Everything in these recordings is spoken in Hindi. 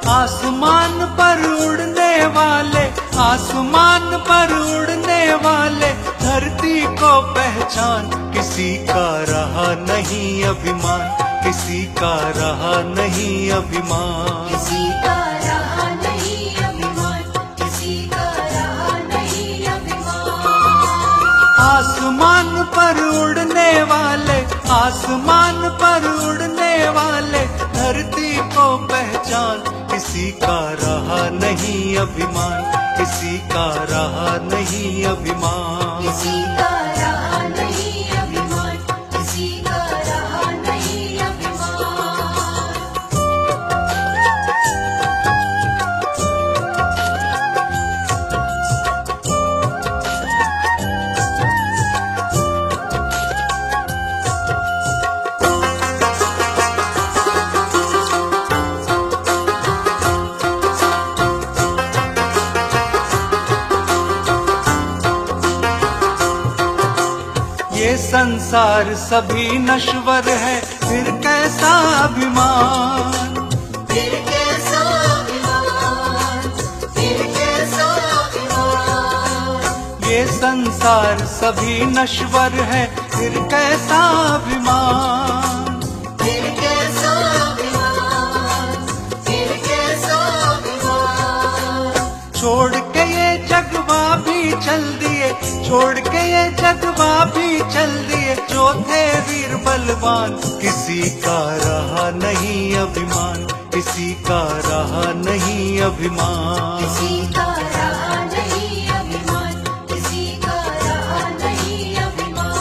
आसमान पर उड़ने वाले, आसमान पर उड़ने वाले, धरती को पहचान। किसी का रहा नहीं अभिमान, किसी का रहा नहीं अभिमान, किसी का रहा नहीं अभिमान, किसी का रहा नहीं अभिमान। आसमान पर उड़ने वाले, आसमान पर उड़ने वाले, धरती को पहचान। किसी का रहा नहीं अभिमान, किसी का रहा नहीं अभिमान, किसी का रहा नहीं अभिमान, किसी का रहा नहीं अभिमान। ये संसार सभी नश्वर है, फिर कैसा अभिमान, फिर कैसा अभिमान, फिर कैसा अभिमान। ये संसार सभी नश्वर है, फिर कैसा अभिमान, फिर कैसा अभिमान, फिर कैसा अभिमान। छोड़ के ये जगवा भी चल दिए, छोड़ के ये जगवा भी चल दिए, जो थे वीर बलवान। किसी का रहा नहीं अभिमान, किसी का रहा नहीं अभिमान, किसी का रहा नहीं अभिमान, किसी का रहा नहीं अभिमान।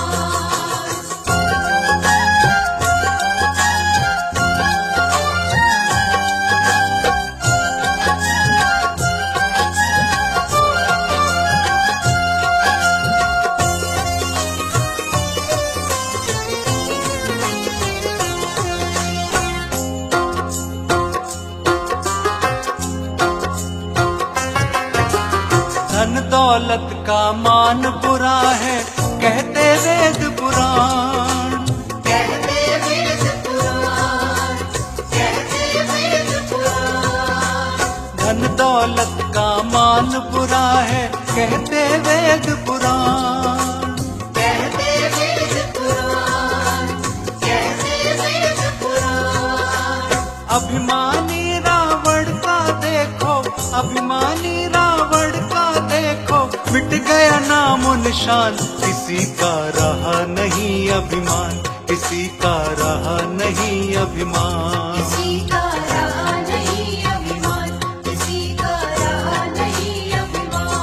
धन दौलत का मान बुरा है, कहते वेद पुराण। कहते वेद पुराण, कहते वेद पुराण। धन दौलत का मान बुरा है, कहते वेद पुराण। कहते वेद पुराण, कहते वेद पुराण। अभिमानी रावण का देखो, अभिमानी रावण का देखो, मिट गया नामो निशान। किसी का रहा नहीं अभिमान, किसी का रहा नहीं अभिमान, किसी का रहा नहीं अभिमान, किसी का रहा नहीं अभिमान।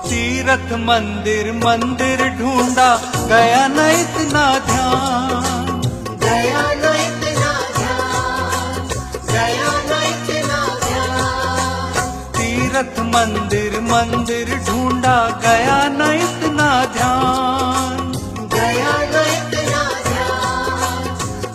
तीर्थ मंदिर मंदिर ढूंढा, गया न इतना ध्यान। गया न इतना ध्यान, गया न इतना ध्यान। तीर्थ मंदिर मंदिर ढूंढा, गया न इतना ध्यान। गया न इतना ध्यान,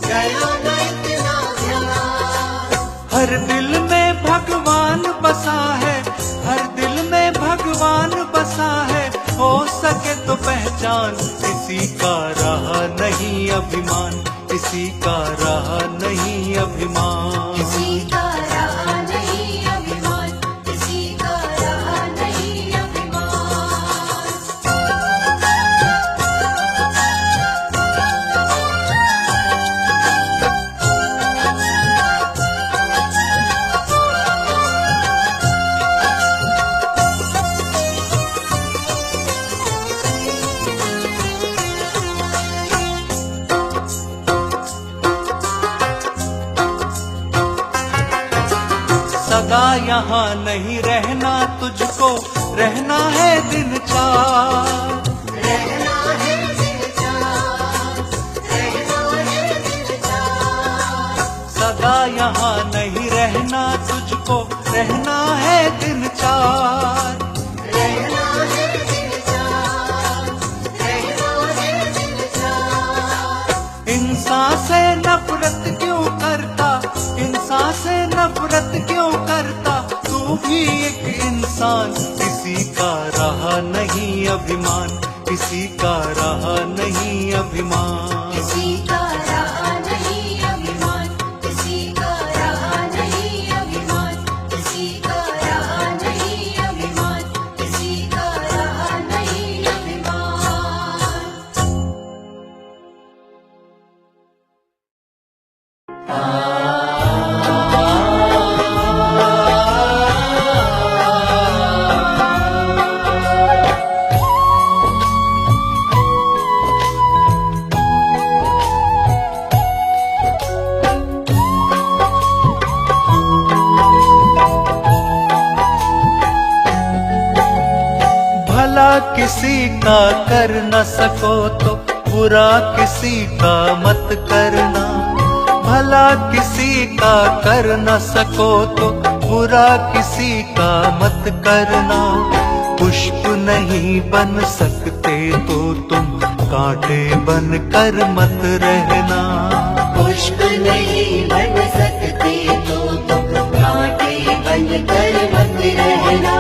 गया न इतना ध्यान। हर दिल में भगवान बसा है, हर दिल में भगवान बसा है, हो सके तो पहचान। किसी का रहा नहीं अभिमान, किसी का रहा नहीं अभिमान, किसी का रहा नहीं अभिमान, किसी का रहा नहीं अभिमान। सदा यहाँ नहीं रहना तुझको, रहना है दिन चार। रहना है दिन चार, रहना है दिन चार। सदा यहाँ नहीं रहना तुझको, रहना है दिन चार। रहना है दिन नहीं अभिमान, किसी का रहा नहीं अभिमान। किसी का रहा नहीं अभिमान, किसी का रहा नहीं अभिमान, किसी का रहा नहीं अभिमान, किसी का रहा नहीं अभिमान। भला किसी का कर न सको तो बुरा किसी का मत करना। भला किसी का कर न सको तो बुरा किसी का मत करना। पुष्प नहीं बन सकते तो तुम कांटे बन कर मत रहना। पुष्प नहीं बन सकते तो तुम कांटे बन कर मत रहना,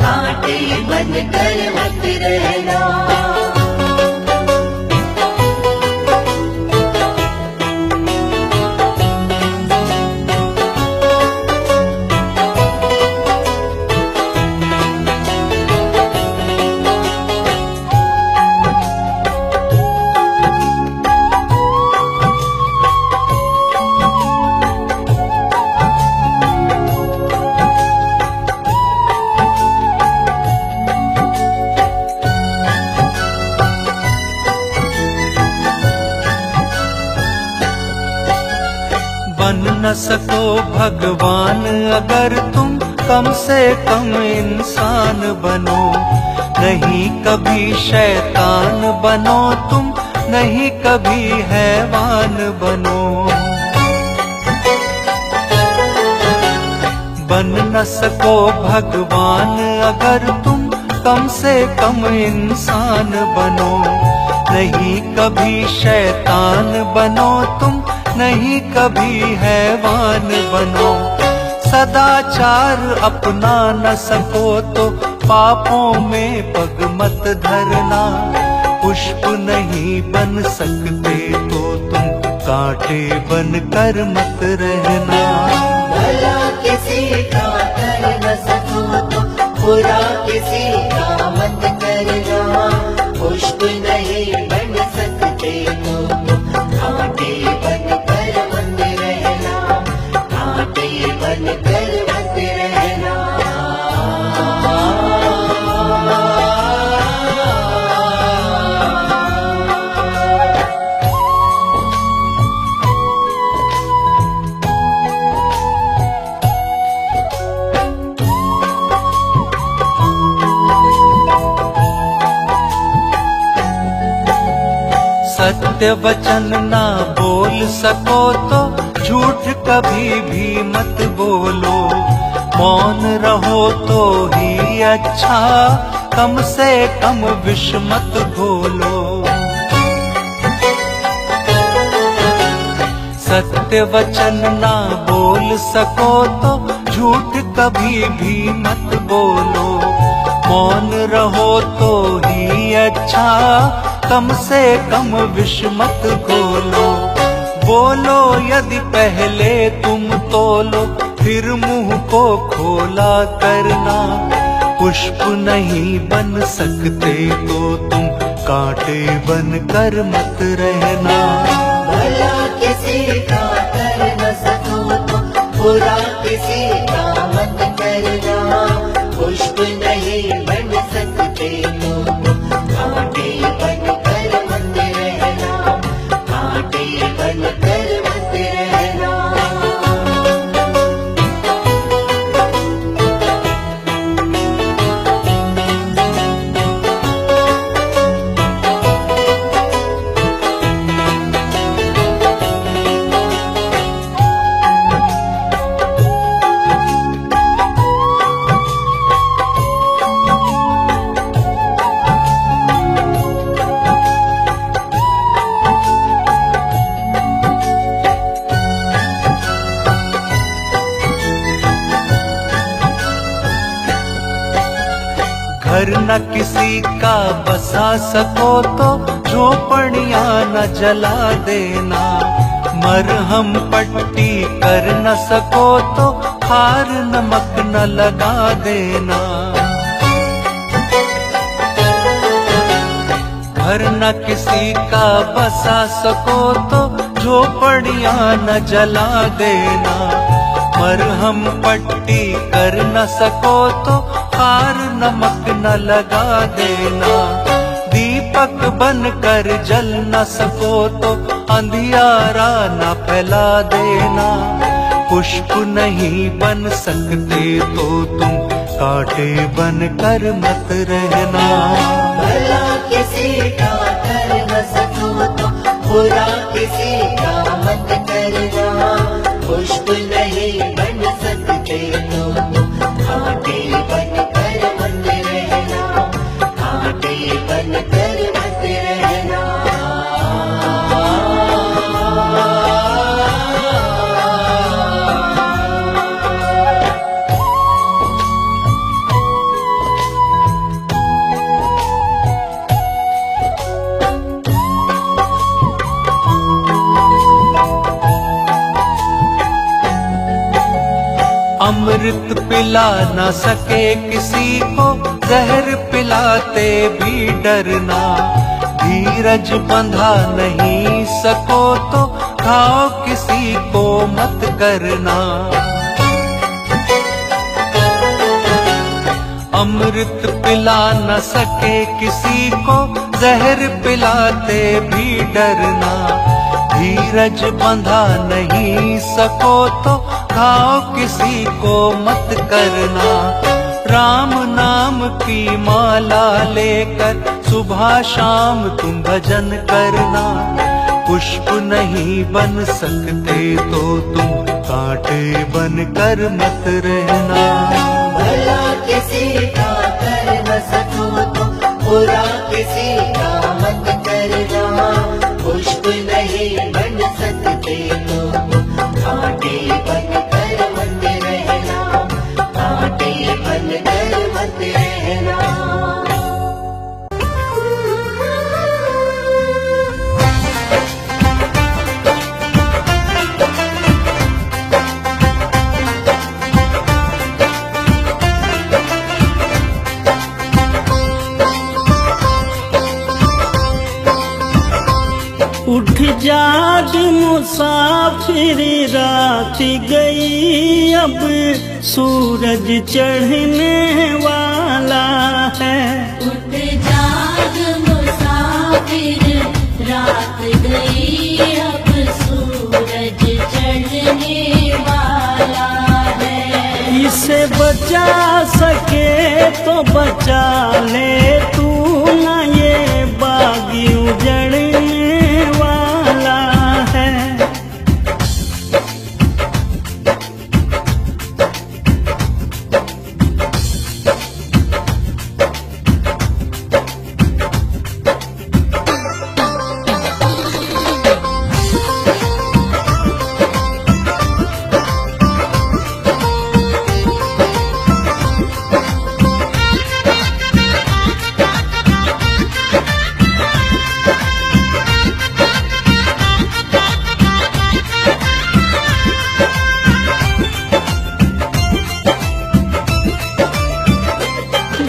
कांटे बन कर मत रहना। बन न सको भगवान अगर तुम कम से कम इंसान बनो। नहीं कभी शैतान बनो तुम, नहीं कभी हैवान बनो। बन न सको भगवान अगर तुम कम से कम इंसान बनो। नहीं कभी शैतान बनो तुम, नहीं कभी हैवान बनो। सदाचार अपना न सको तो पापों में पग मत धरना। पुष्प नहीं बन सकते तो तुम कांटे बन कर मत रहना। भला किसी का कर न सको तो बुरा किसी का मत करना। पुष्प नहीं बन सकते तो तुम कांटे बन कर मत रहना, कांटे बन कर मत रहना। सत्य वचन ना बोल सको तो झूठ कभी भी मत बोलो। मौन रहो तो ही अच्छा, कम से कम विष मत घोलो। सत्य वचन ना बोल सको तो झूठ कभी भी मत बोलो। मौन रहो तो ही अच्छा, कम से कम विष मत घोलो। बोलो यदि पहले तुम तोलो, फिर मुंह को खोला करना। पुष्प नहीं बन सकते तो तुम कांटे बन कर मत रहना। भला किसी का कर न सको तो बुरा किसी का मत करना। पुष्प नहीं बन सकते तो तुम कांटे बन कर मत रहना, कांटे बन कर मत रहना। न किसी का बसा सको तो झोपड़ियां न जला देना। मरहम पट्टी कर न सको तो खार नमक न लगा देना। घर न किसी का बसा सको तो झोपड़ियां न जला देना। मरहम पट्टी कर न सको तो खार नमक न लगा देना। दीपक बन कर जल न सको तो अंधियारा न फैला देना। पुष्प नहीं बन सकते तो तुम कांटे बन कर मत रहना। भला किसी का कर न सको तो बुरा किसी का मत करना। पुष्प नहीं बन सकते तो तुम कांटे बन कर मत रहना। कांटे बन कर मत रहना। अमृत पिला न सके किसी को जहर पिलाते भी डरना। धीरज बंधा नहीं सको तो घाव किसी को मत करना। अमृत पिला न सके किसी को जहर पिलाते भी डरना। धीरज बंधा नहीं सको तो घाव किसी को मत करना। राम नाम की माला लेकर सुबह शाम तुम भजन करना। पुष्प नहीं बन सकते तो तुम कांटे बन कर मत रहना। भला किसी का कर न सको तो बुरा किसी का मत करना। पुष्प नहीं बन सकते तो कांटे बन कर मत रहना। कांटे बन कर मत रहना। उठ जाग मुसाफिर रात गई, अब सूरज चढ़ने वाला है। उठ जाग मुसाफिर रात गई, अब सूरज चढ़ने वाला है। इसे बचा सके तो बचा ले तू, ना ये बाग उजड़ने वाला है।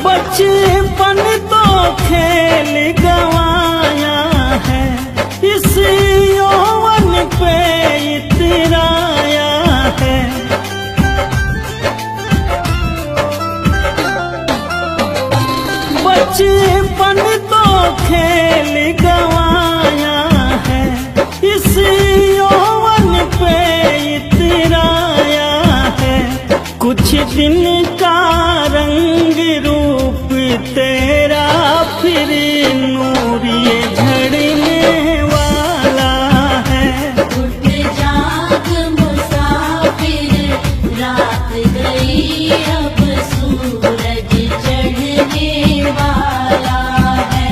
बचपन तो खेल गवाया है, इस यौवन पे इतराया है। बचपन तो खेल गवाया है, इस यौवन पे इतराया है। कुछ दिन का रंग रूप तेरा फिर नूर ये झड़ने वाला है। उठ जाग मुसाफिर रात गई, अब सूरज चढ़ने वाला है।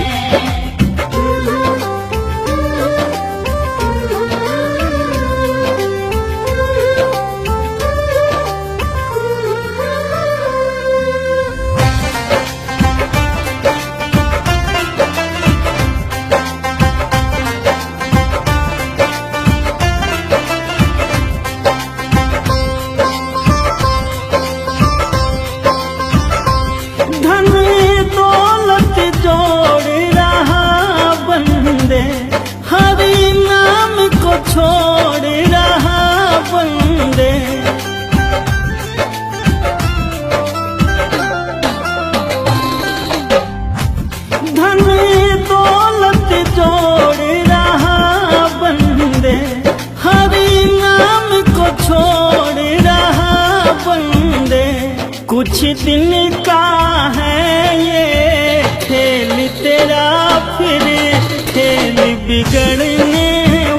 कुछ दिन का है ये खेल तेरा, फिर खेल बिगड़ने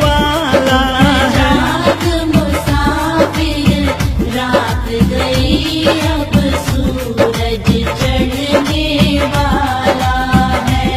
वाला है। जाग मुसाफिर रात गई, अब सूरज चढ़ने वाला है।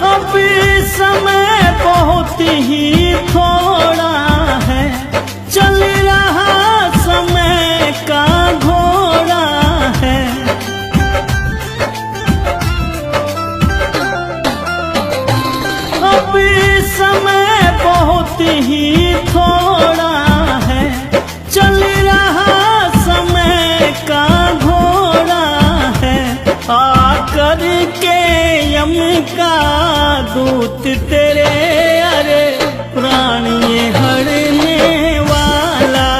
अभी समय बहुत ही थोड़ा है, चल रहा समय का घोड़ा है। अभी समय बहुत ही थोड़ा है, चल रहा समय का घोड़ा है। आकर के यम का दूत तेरे अरे प्राण ये हरने वाला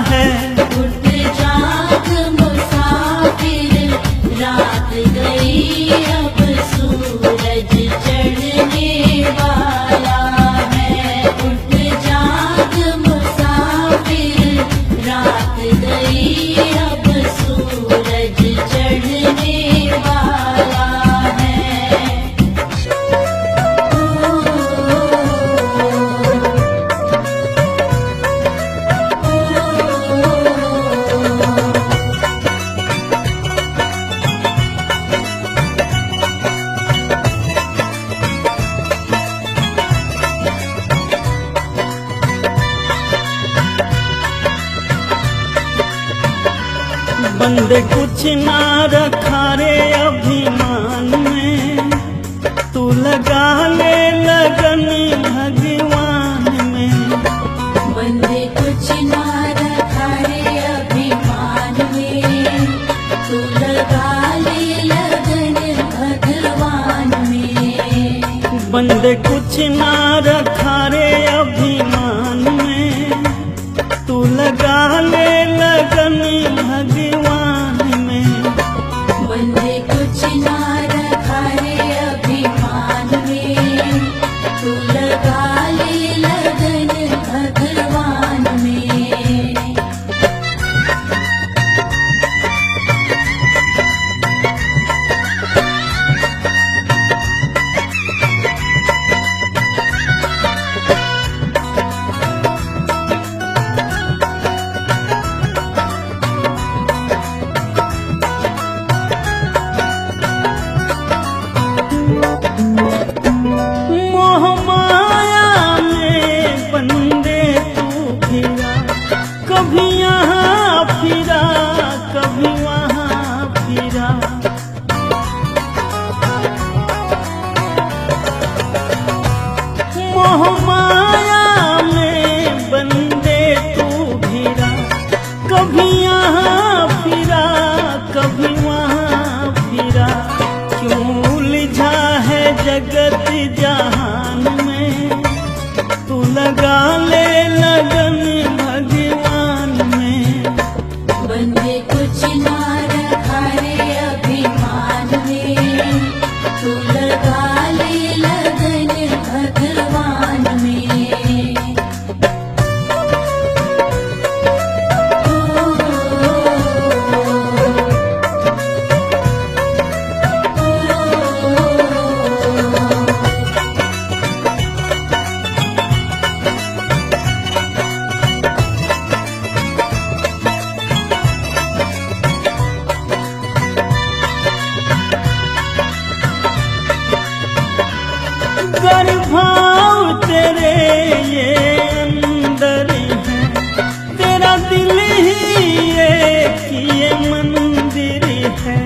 है। उठ जाग मुसाफिर रात गई, अब सूरज चढ़ने वाला है। उठ जाग मुसाफिर रात गई, अब सूरज चढ़ने वाला है। बंदे कुछ ना रखा रे अभिमान में, तू लगा ले लगन भगवान में। बंदे कुछ ना रखा रे अभिमान में, तू लगा ले लगन भगवान में। बंदे कुछ ना रखा रे अभिमान में, तू लगा ले लगन भगवान में। बंदे कुछ ना रखा रे अभिमान में, तू लगा ले लगन भगवान में। मोह माया में बंदे तू फिरा, कभी यहाँ फिरा कभी वहाँ फिरा। मोह माया में बंदे तू फिरा, कभी यहाँ फिरा कभी वहाँ फिरा। क्यों उलझा है जगत जहान में, तू लगा ले लगन भगवान में। बंदे कुछ ना रखा रे अभिमान में, तू लगा ले लगन भगवान में। कर भाव तेरे ये अंदर है, तेरा दिल ही एक ये मंदिर है।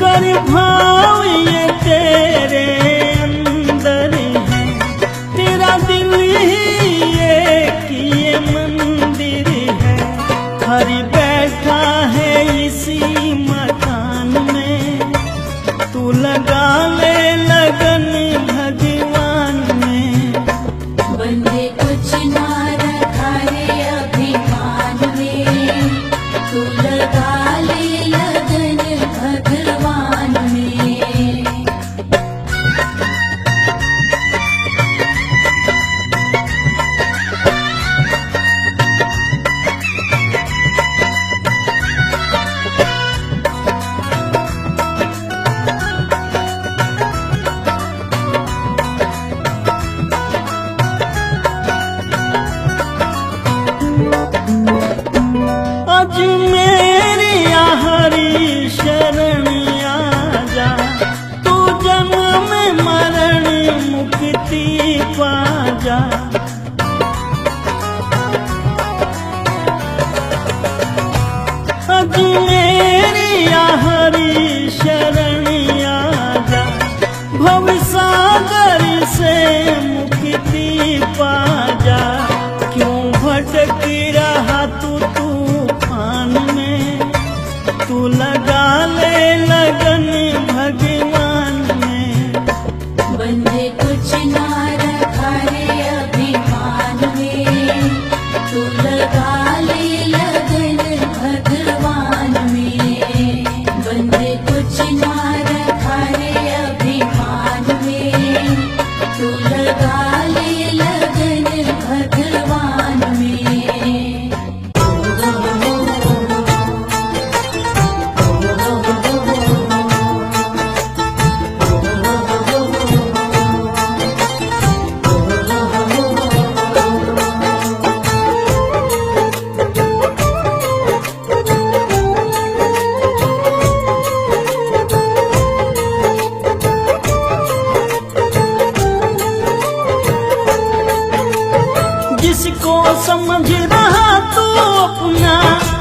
कर भाव ये तेरे अंदर है, तेरा दिल ही एक ये मंदिर है। हरि बैठा है लगा ले लगन भगवान में। बंधे कुछ ना रखा रे अभिमान में, तू लगा ले लगन भगवान में। अज मेरी हरी शरणिया जा, तू जन्म मरण मुक्ति पा जा। अज मेरी हरी शरणिया जा, भव सागर से मुक्ति पा जा। क्यों भटक रहा तू तूफान में, तू लगा ले लगन भगवान में। बंधे कुछ ना रखा रे अभिमान में, तू लगा ले लगन भगवान में। बंधे कुछ ना रखा रे अभिमान में, तू लगा ले लगन भगवान में। जिसको समझ रहा तू अपना,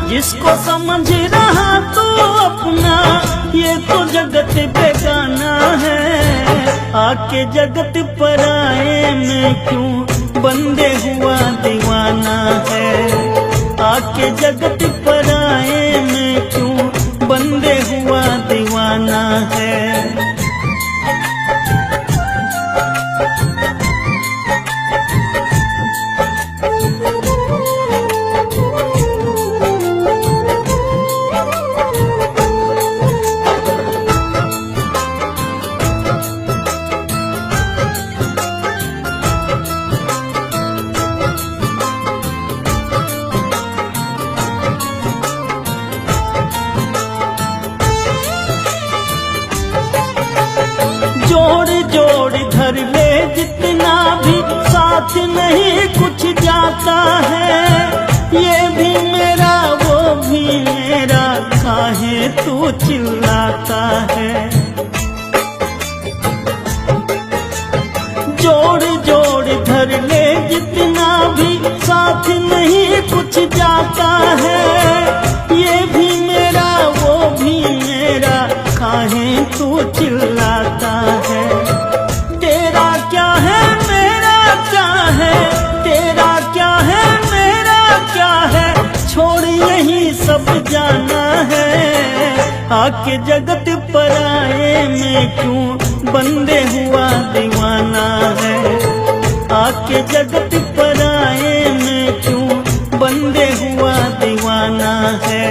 जिसको समझ रहा तू अपना, ये तो जगत बेगाना है। आके जगत पराए में क्यों बंदे हुआ दीवाना है। आके जगत पराए में क्यों बंदे हुआ दीवाना है। जोड़ जोड़ धर ले जितना भी, साथ नहीं कुछ जाता है। ये भी मेरा वो भी मेरा, काहे तू चिल्लाता है। जोड़ जोड़ धर ले जितना भी, साथ नहीं कुछ जाता है। ये भी मेरा वो भी मेरा, काहे तू चिल्लाता है। तेरा क्या है मेरा क्या है, तेरा क्या है मेरा क्या है, छोड़ यही सब जाना है। आके जगत पराए में क्यों बंदे हुआ दीवाना है। आके जगत पराए में क्यों बंदे हुआ दीवाना है।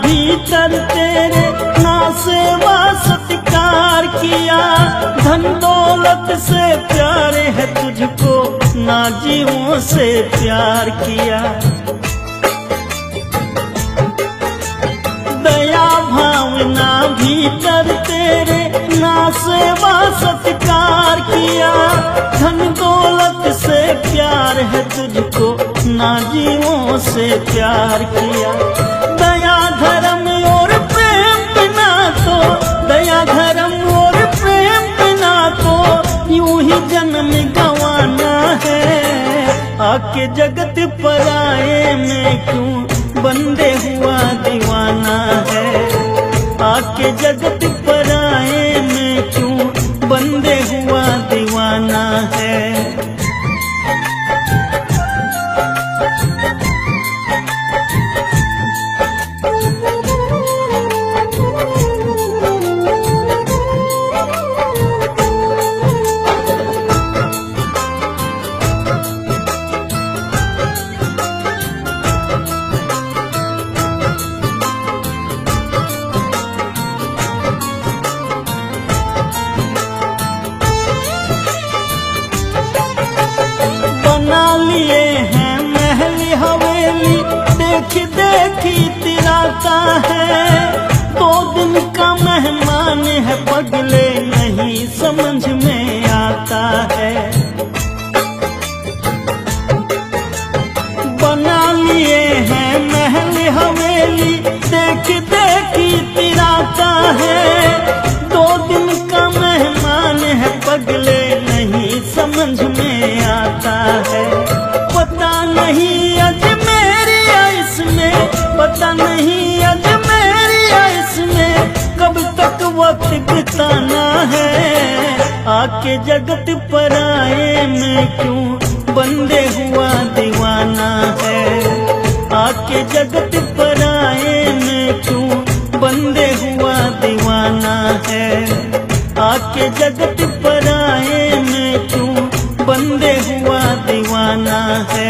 भीतर तेरे ना सेवा सत्कार किया। धन दौलत से प्यार है तुझको, ना जीवों से प्यार किया। दया भावना भीतर तेरे ना सेवा सत्कार किया। धन दौलत से प्यार है तुझको, ना जीवों से प्यार किया। दया धर्म और प्रेम बिना तो, दया धर्म और प्रेम बिना आके जगत पराए में क्यों बंदे हुआ दीवाना है। आके जगत पराए में क्यों बंदे हुआ दीवाना है। बना लिए हैं महल हवेली, देख देखी तिराता है। 2 दिन का मेहमान है पगले, नहीं समझ में आता है। बना लिए हैं महल हवेली, देख देखी तिराता है। 2 दिन का मेहमान है पगले, नहीं समझ में आता है। पता नहीं अजमेरी इसमें, पता नहीं अजमेरी इसमें कब तक वक्त बिताना है। आके जगत पराए में क्यों बंदे हुआ दीवाना है। आके जगत पराए में क्यों बंदे हुआ दीवाना है। आके जगत पराए में क्यों बंदे हुआ दीवाना है।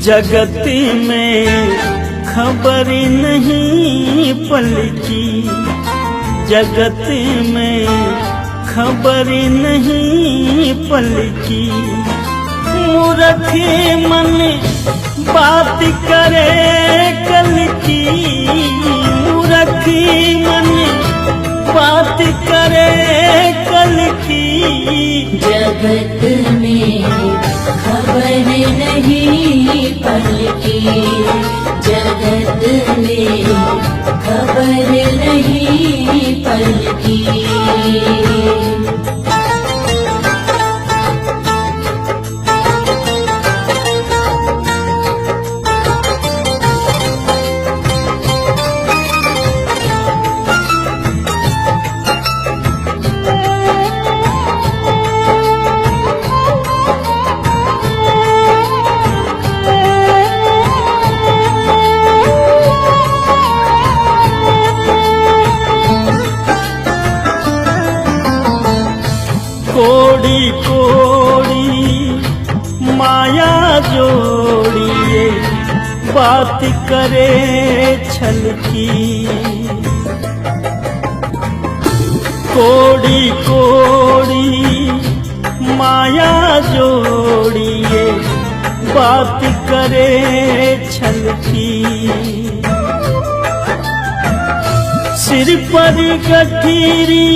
जगत में खबर नहीं पल की, जगत में खबर नहीं पल की। मूर्ख मन बात करे कल की, मूर्ख मन बात करे कल की। जगत में खबर नहीं पल की, जगत में खबर नहीं पल की। कोड़ी कोड़ी माया जोड़िए, बात करे छल की। कोड़ी कोड़ी माया जोड़िए, बात करे छल की। सिर पर गठीरी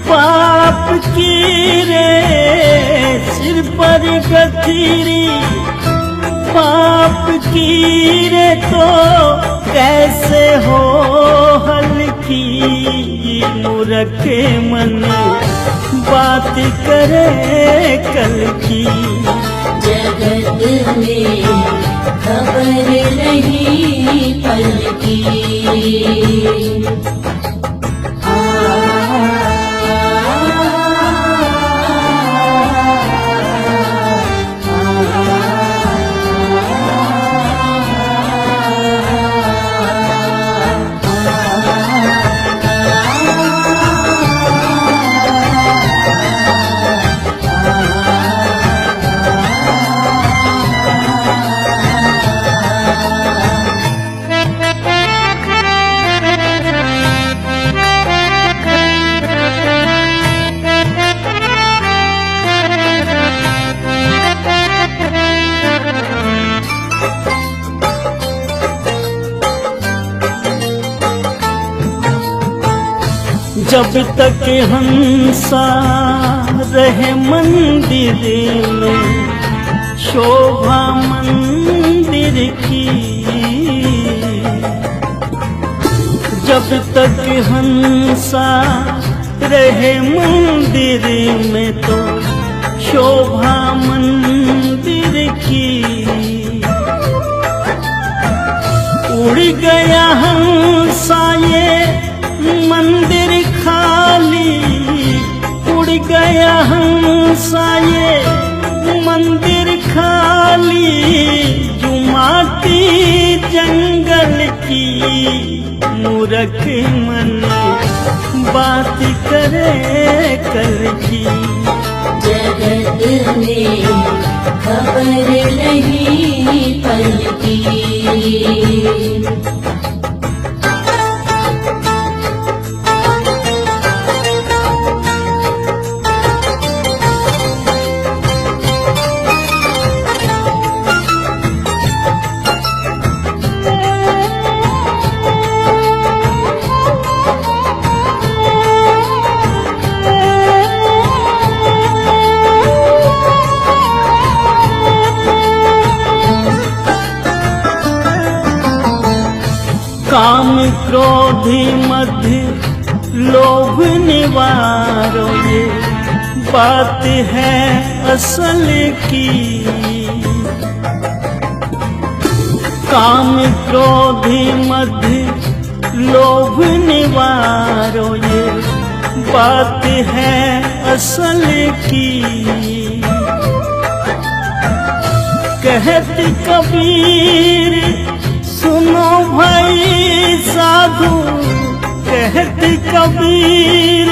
पाप की रे, सिर पर गठीरी पाप की रे, तो कैसे हो हल्की। मूर्ख मन बात करे कल की। जगत में खबर नहीं पल की। जब तक हंसा रहे मंदिर में शोभा मंदिर की, जब तक हंसा रहे मंदिर में तो शोभा मंदिर की। उड़ गया हंसा ये मंदिर खाली, उड़ गया हंसा ये मंदिर खाली, जो माटी जंगल की मूर्ख मन बात करे कल की। जगत में खबर नहीं पल की। काम क्रोध मद लोभ निवारो, ये बात है असल की। काम क्रोध मद लोभ निवारो, ये बात है असल की। कहत कबीर सुनो भाई साधु, कहत कबीर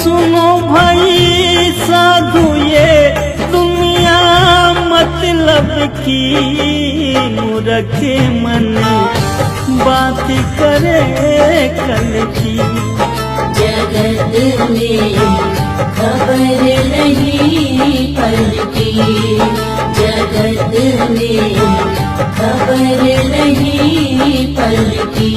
सुनो भाई साधु, ये दुनिया मतलब की मूर्ख मन बात करे कल की। जगत में खबर नहीं पल की। जगत में खबर नहीं पल की।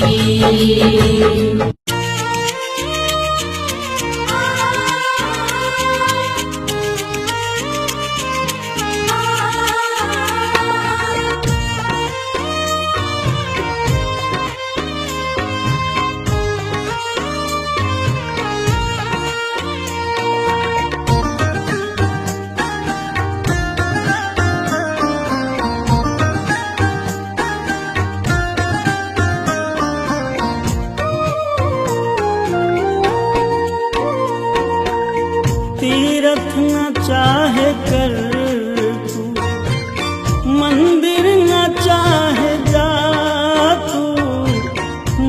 तीरथ न चाहे कर तू, मंदिर न चाहे जा तू,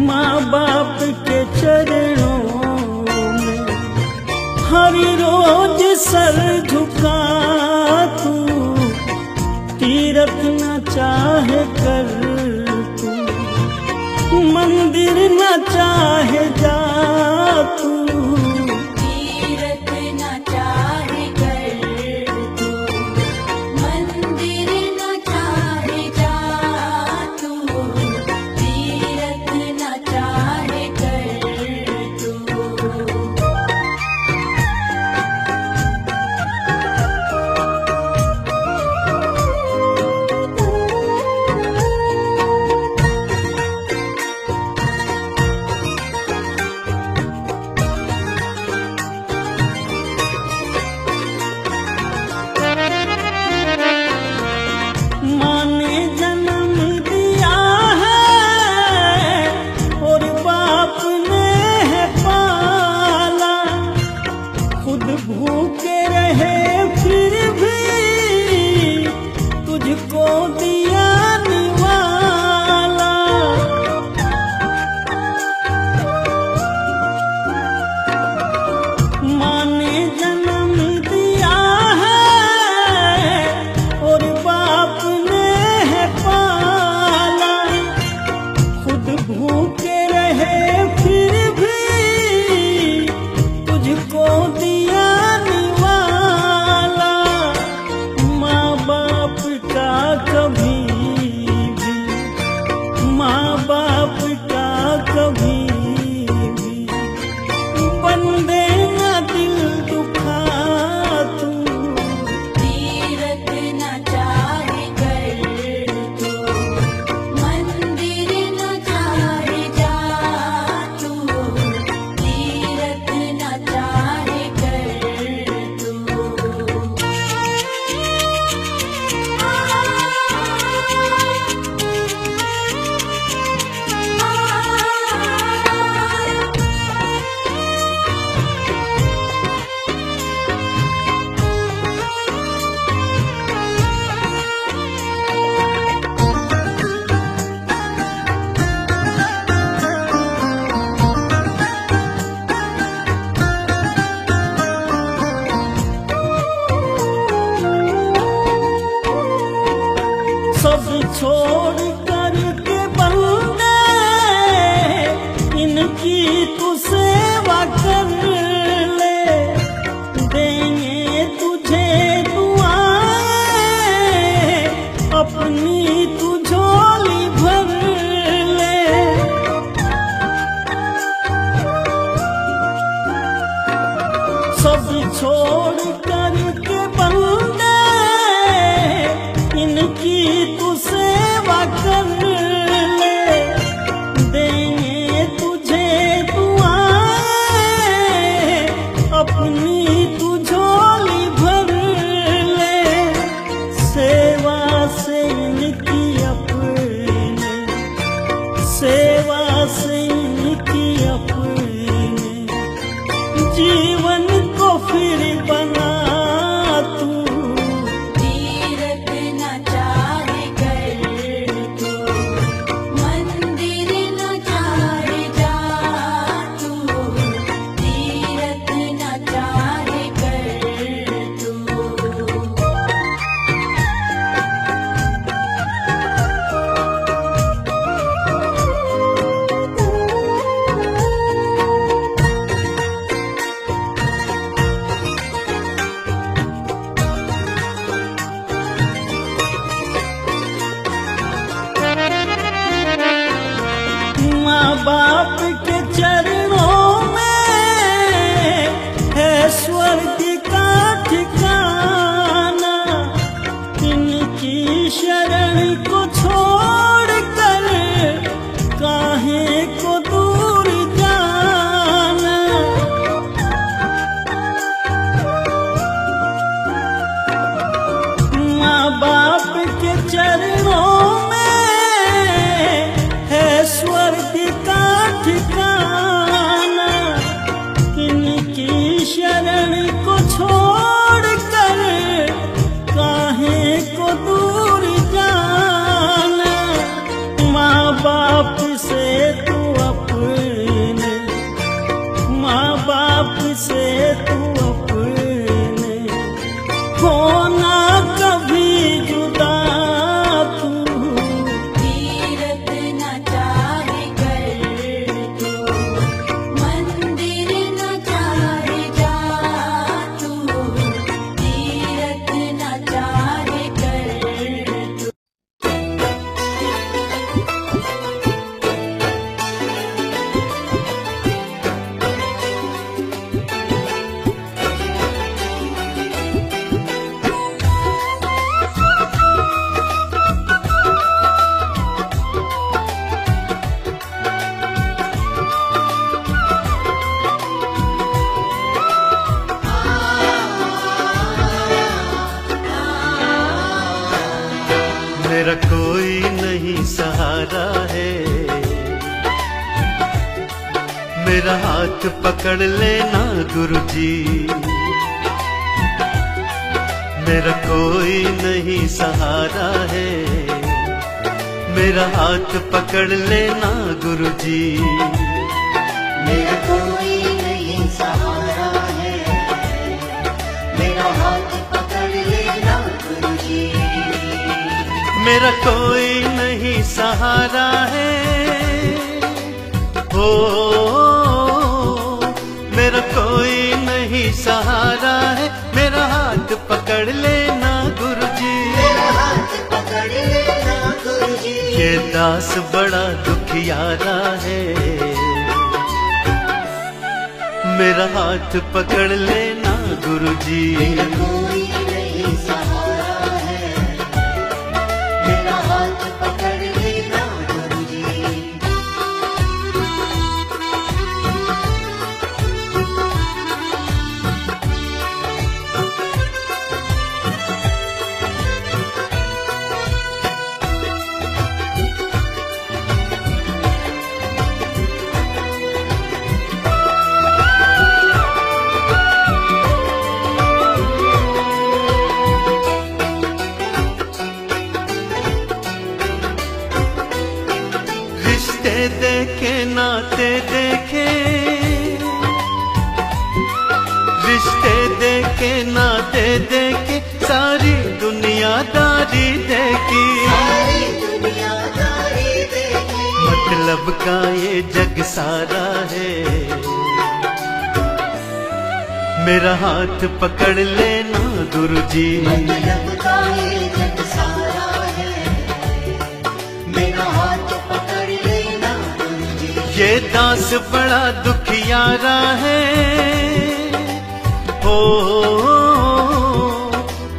माँ बाप के चरणों में हर रोज सर झुका तू। तीरथ न चाहे कर तू, मंदिर न चाहे जा तू, भूखे रहे फिर भी तुझको दिया निवाला। माँ ने जन्म दिया है और बाप ने है पाला, खुद भूखे रहे फिर भी तुझको दिया छोड़ कर के बंदे इनकी तू सेवा कर ले, देंगे तुझे दुआएं अपनी तू झोली भर ले। सेवा से इनकी अपने, सेवा से इनकी अपने जीवन को फिर बना तू। तीरथ न चाहे कर तू, मंदिर न चाहे जा तू, तीरथ न चाहे कर तू। माँ बाप के चरणों में है स्वर्ग का ठिकाना, इनकी शरण को छोड़ कर काहे को दूर जाना। माँ बाप के चरणों में है स्वर्ग का ठिकाना, इनकी शरण को छोड़ कर काहे को दूर जाना। माँ बाप से तू अपने, माँ बाप से तू अपने होना कभी जुदा तू। तीरथ न चाहे कर तू, मंदिर न चाहे जा तू, तीरथ न चाहे कर तू। मेरा कोई नहीं सहारा है, मेरा हाथ पकड़ लेना गुरुजी। मेरा कोई नहीं सहारा है, मेरा हाथ पकड़ लेना गुरुजी। मेरा कोई नहीं सहारा है, मेरा हाथ पकड़ लेना गुरुजी। मेरा कोई नहीं सहारा है, हो मेरा कोई नहीं सहारा है, मेरा हाथ पकड़ लेना गुरुजी। मेरा हाथ पकड़ लेना गुरुजी। ये दास बड़ा दुखियारा है, मेरा हाथ पकड़ लेना गुरुजी। मेरा कोई नहीं सहारा है, मेरा हाथ पकड़ लेना गुरुजी। देखे नाते देखे, रिश्ते देखे नाते देखे, सारी दुनियादारी देखी। सारी दुनियादारी देखी, मतलब का ये जग सारा है, मेरा हाथ पकड़ लेना गुरुजी। मतलब का ये जग सारा है, मेरा हाथ पकड़ लेना गुरुजी। ये दास बड़ा दुखियारा है, हो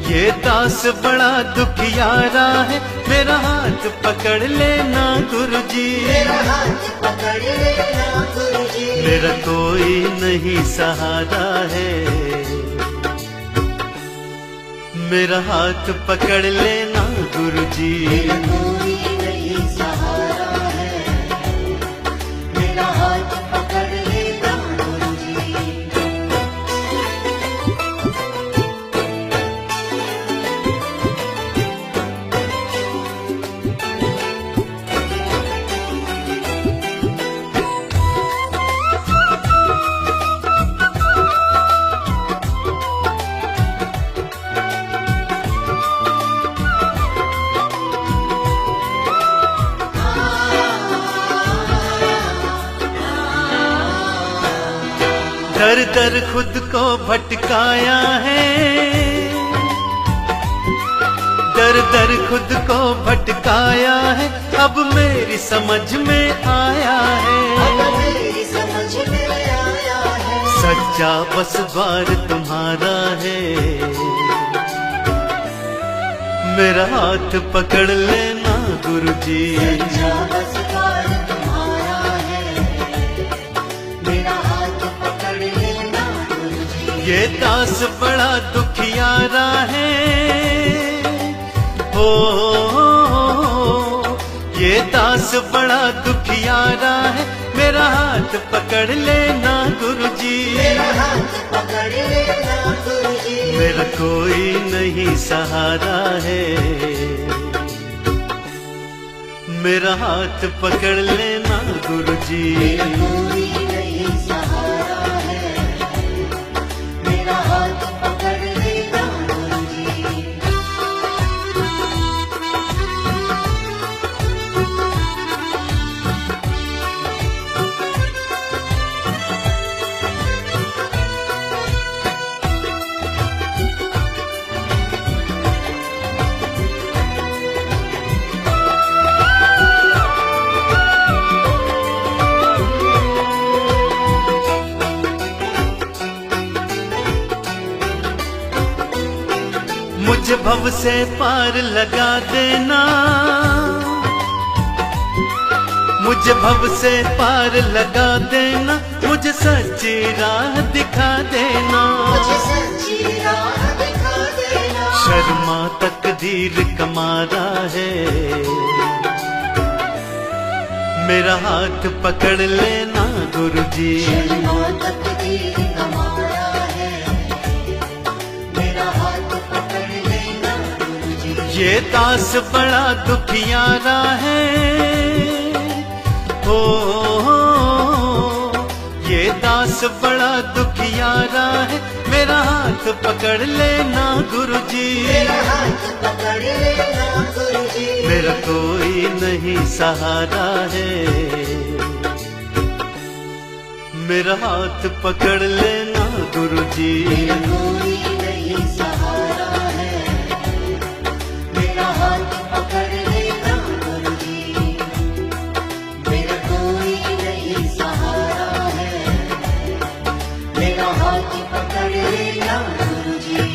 ये दास बड़ा दुखियारा है, मेरा हाथ पकड़ लेना गुरुजी। मेरा हाथ पकड़ लेना गुरुजी। मेरा कोई नहीं सहारा है, मेरा हाथ पकड़ लेना गुरुजी। मेरा कोई नहीं सहारा है, मेरा हाथ पकड़ लेना गुरुजी। दर दर खुद को भटकाया है, दर दर खुद को भटकाया है, अब मेरी समझ में आया है। अब मेरी समझ में आया है, सच्चा बस द्वार तुम्हारा है, मेरा हाथ पकड़ लेना गुरुजी। सच्चा बस द्वार तुम्हारा है, मेरा हाथ पकड़ लेना गुरुजी। ये दास बड़ा दुखियारा है, हो ये दास बड़ा दुखियारा है, मेरा हाथ पकड़ लेना गुरुजी। मेरा हाथ पकड़ लेना गुरुजी। मेरा कोई नहीं सहारा है, मेरा हाथ पकड़ लेना गुरुजी। मेरा कोई नहीं सहारा है, मेरा हाथ पकड़ लेना गुरुजी। मुझे भव से पार लगा देना, मुझे भव से पार लगा देना, मुझे सच्ची राह दिखा देना। मुझे सच्ची राह दिखा देना। शर्मा तकदीर कमारा है, मेरा हाथ पकड़ लेना गुरुजी। शर्मा तकदीर हमारा है, मेरा हाथ पकड़ लेना गुरुजी। ये दास बड़ा दुखियारा है, हो ये दास बड़ा दुखियारा है, मेरा हाथ पकड़ लेना गुरुजी। मेरा हाथ पकड़ लेना गुरुजी। मेरा कोई नहीं सहारा है, मेरा हाथ पकड़ लेना गुरुजी। मेरा कोई नहीं सहारा है, मेरा हाथ पकड़ लेना गुरुजी। मेरा कोई नहीं सहारा है, मेरा हाथ पकड़ लेना गुरुजी।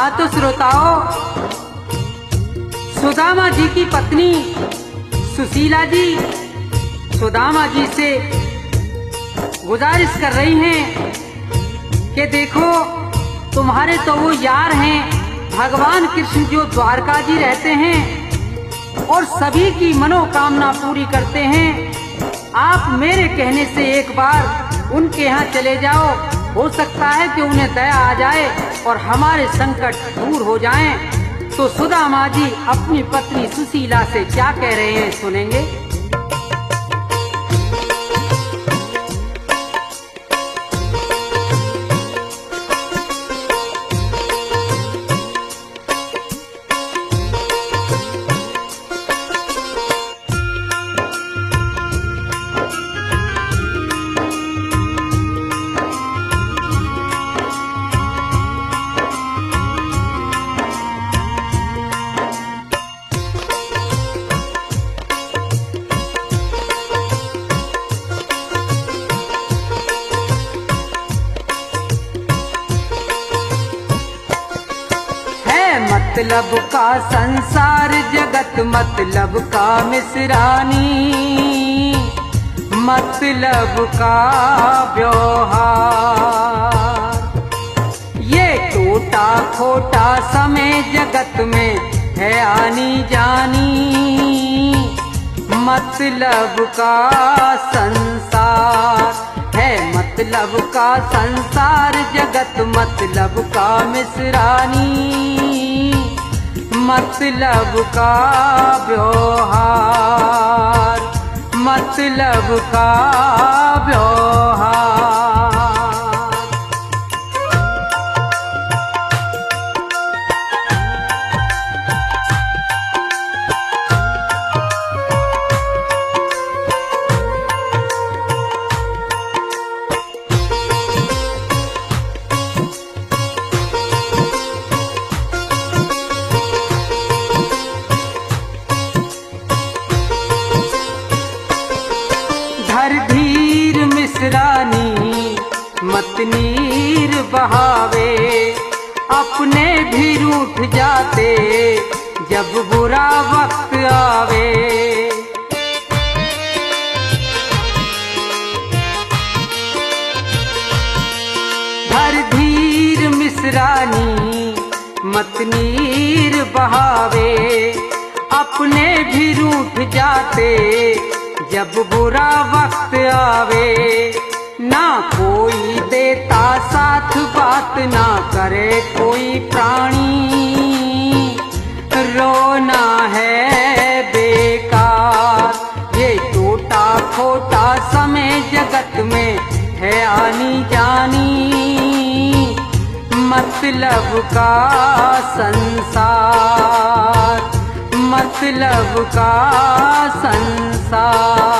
हाँ तो श्रोताओं, सुदामा जी की पत्नी सुशीला जी सुदामा जी से गुजारिश कर रही हैं कि देखो, तुम्हारे तो वो यार हैं भगवान कृष्ण जो द्वारका जी रहते हैं और सभी की मनोकामना पूरी करते हैं। आप मेरे कहने से एक बार उनके यहाँ चले जाओ, हो सकता है कि उन्हें दया आ जाए और हमारे संकट दूर हो जाएं। तो सुदामा जी अपनी पत्नी सुशीला से क्या कह रहे हैं सुनेंगे। मतलब का संसार जगत मतलब का मिसरानी, मतलब का व्यवहार। ये टूटा खोटा समय जगत में है आनी जानी, मतलब का संसार है, मतलब का संसार जगत मतलब का मिसरानी, मतलब का व्यवहार, मतलब का व्यवहार। धीर मिसरानी मत नीर बहावे, अपने भी रूठ जाते जब बुरा वक्त आवे। धर धीर मिसरानी मत नीर बहावे, अपने भी रूठ जाते जब बुरा वक्त आवे। ना कोई देता साथ बात ना करे कोई प्राणी, रोना है बेकार। ये टूटा खोटा समय जगत में है आनी जानी, मतलब का संसार, मतलब का संसार।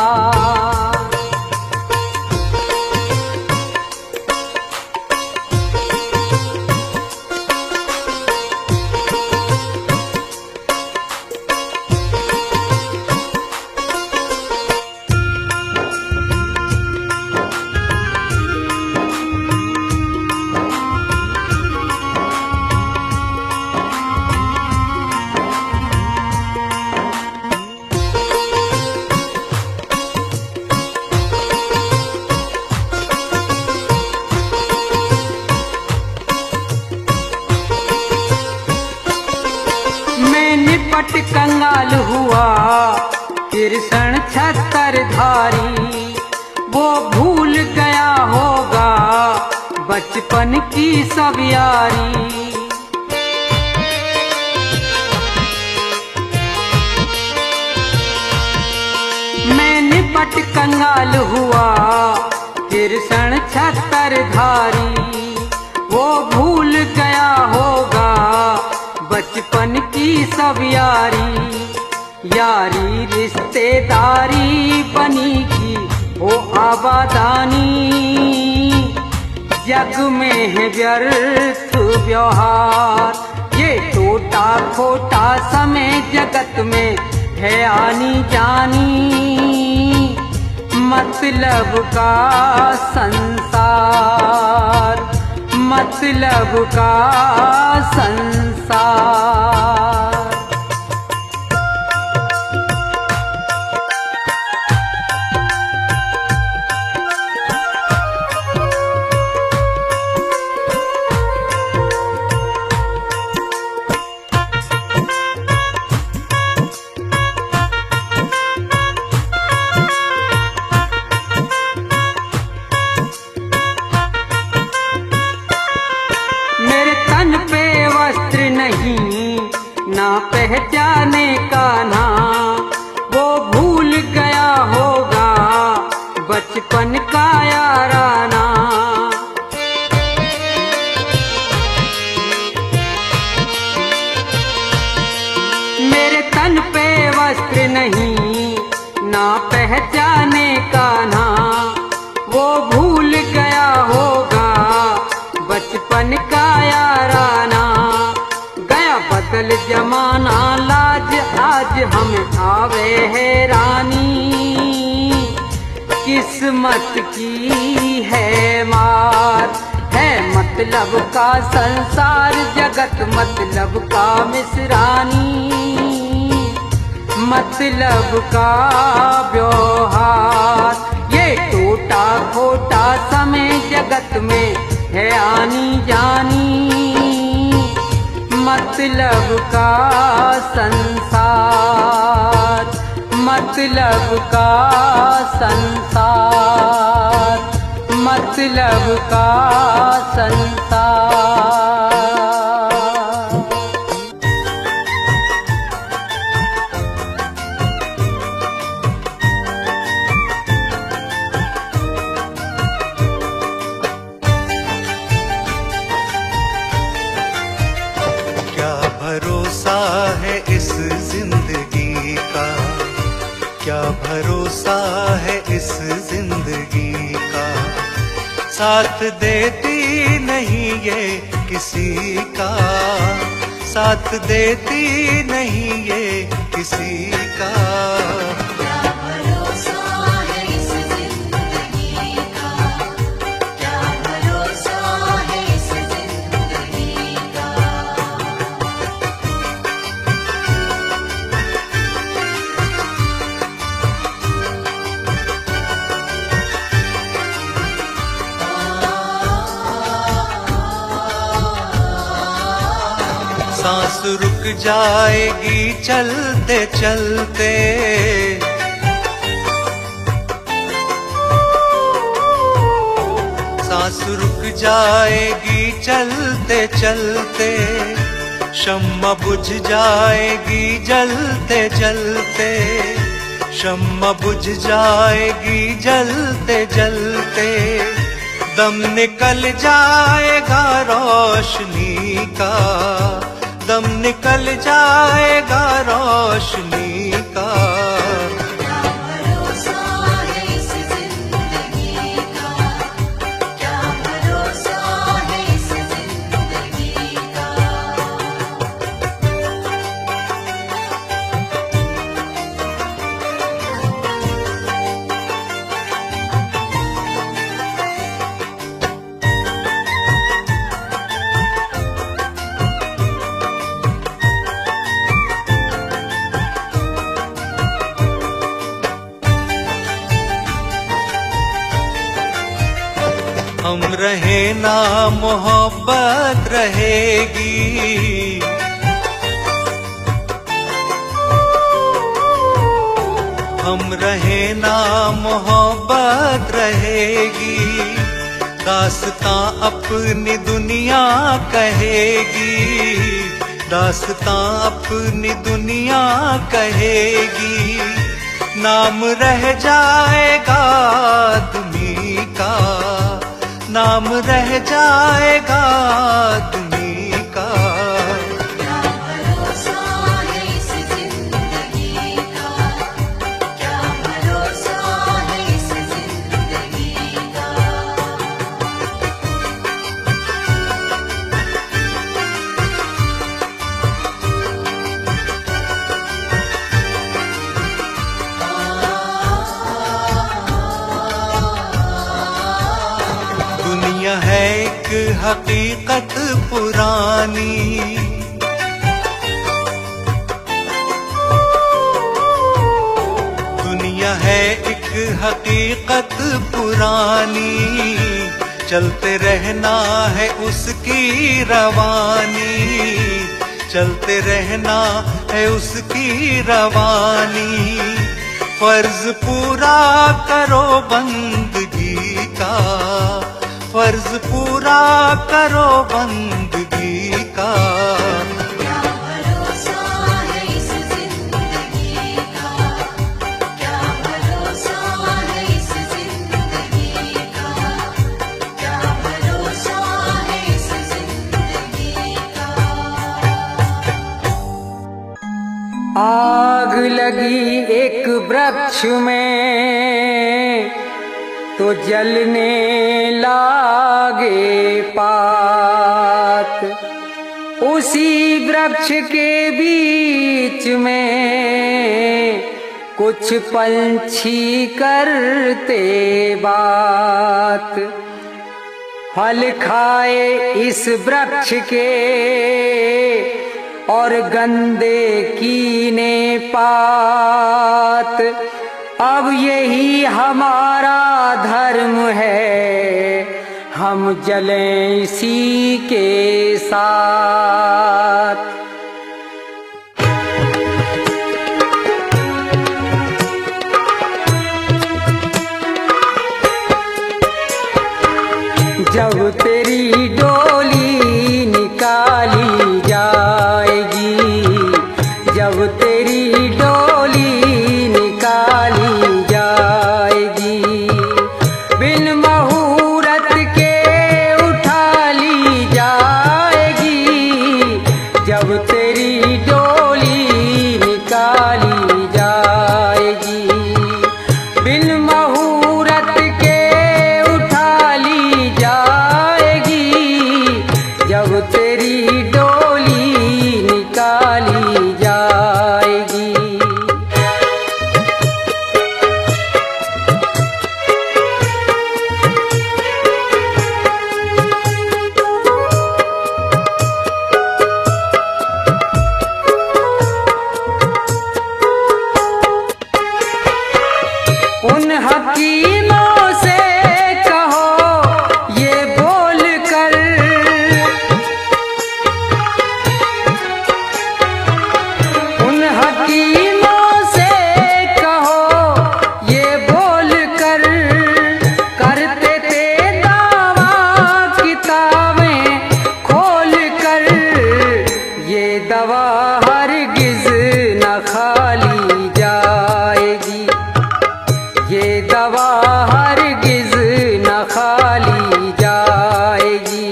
निपट कंगाल हुआ कृष्ण छत्रधारी, वो भूल गया होगा बचपन की सब यारी। मैं निपट कंगाल हुआ कृष्ण छत्रधारी, वो भूल गया होगा बचपन की सब यारी। यारी रिश्तेदारी बनी की हो आबादानी, जग में है व्यर्थ व्यवहार। ये टूटा खोटा समय जगत में है आनी जानी, मतलब का संसार, मतलब का संसार। मेरे तन पे वस्त्र नहीं, ना पहचाने का ना, वो भूल गया होगा बचपन का याराना। मेरे तन पे वस्त्र नहीं, ना पहचाने का ना, वो भूल गया होगा बचपन का याराना। गया बदल जमाना लाज आज हमें आवे हैरानी, किस्मत की है मार, है मतलब का संसार जगत मतलब का मिसरानी, मतलब का व्यवहार। ये टूटा खोटा समय जगत में है आनी जानी, मतलब का संसार, मतलब का संसार, मतलब का संसार। क्या भरोसा है इस जिंदगी का, क्या भरोसा है इस जिंदगी का, साथ देती नहीं ये किसी का, साथ देती नहीं ये किसी का। क्या भरोसा है इस जिंदगी का, क्या भरोसा है इस जिंदगी का। सांस रुक जाएगी चलते चलते, सांस रुक जाएगी चलते चलते, शम्मा बुझ जाएगी जलते जलते, शम्मा बुझ जाएगी जलते जलते, दम निकल जाएगा रोशनी का, दम निकल जाएगा रोशनी का। क्या भरोसा है इस जिंदगी का, क्या भरोसा है इस जिंदगी का। हम रहे ना मोहब्बत रहेगी, हम रहे ना मोहब्बत रहेगी, दास्तां अपनी दुनिया कहेगी, दास्तां अपनी दुनिया कहेगी, नाम रह जाएगा आदमी का, नाम रह जाएगा आदमी का। क्या भरोसा है इस जिंदगी का, क्या भरोसा है इस जिंदगी का। दुनिया है एक हकीकत पुरानी। दुनिया है एक हकीकत पुरानी, चलते रहना है उसकी रवानी, चलते रहना है उसकी रवानी। फर्ज पूरा करो बंदगी का, फर्ज पूरा करो बंदगी का। क्या भरोसा है इस जिंदगी का, क्या भरोसा है इस जिंदगी का, क्या भरोसा है इस जिंदगी का। आग लगी एक वृक्ष में तो जलने लागे पात, उसी वृक्ष के बीच में कुछ पंछी करते बात। फल खाए इस वृक्ष के और गंदे कीने पात। अब यही हमारा धर्म है, हम जलें इसी के साथ। जब तेरी डोली निकाली जाएगी, जब तेरी डोली निकाली जाएगी, बिन मुहूर्त के उठा ली जाएगी। जब तेरी डोली निकाली जाएगी, बिन मुहूर्त के उठा ली जाएगी। जब तेरी डोली निकाली जाएगी। उन हकीमों से कहो ये बोल कर, उन हकीमों से कहो ये बोल कर, करते थे दावा किताबें खोल कर। ये दवा हरगिज न खाली जाएगी, ये दवा हरगिज न खाली जाएगी।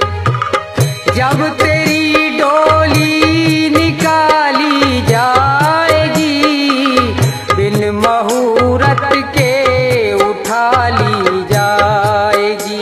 जब तेरी डोली निकाली जाएगी, बिन मुहूर्त के उठा ली जाएगी।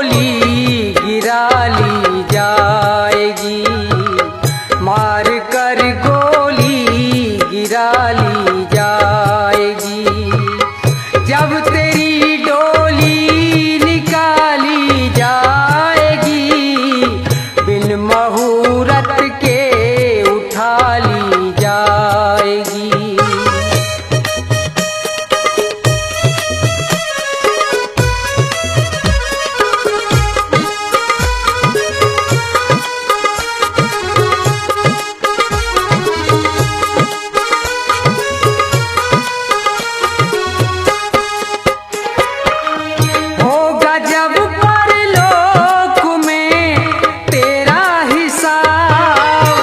डोली गिरा ली जाएगी, मार कर गोली गिरा ली जाएगी। जब तेरी डोली निकाली जाएगी, बिन मुहूर्त के उठा ली जाएगी। होगा जब परलोक में तेरा हिसाब,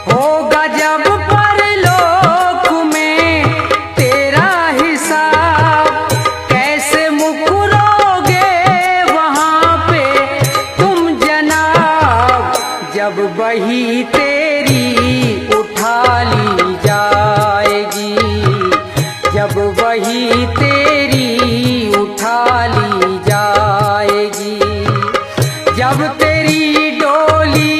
होगा जब परलोक में तेरा हिसाब, कैसे मुकरोगे वहाँ पे तुम जनाब, जब वही तेरी उठा ली जाएगी, जब वही तेरी उठा ली जाएगी। जब तेरी डोली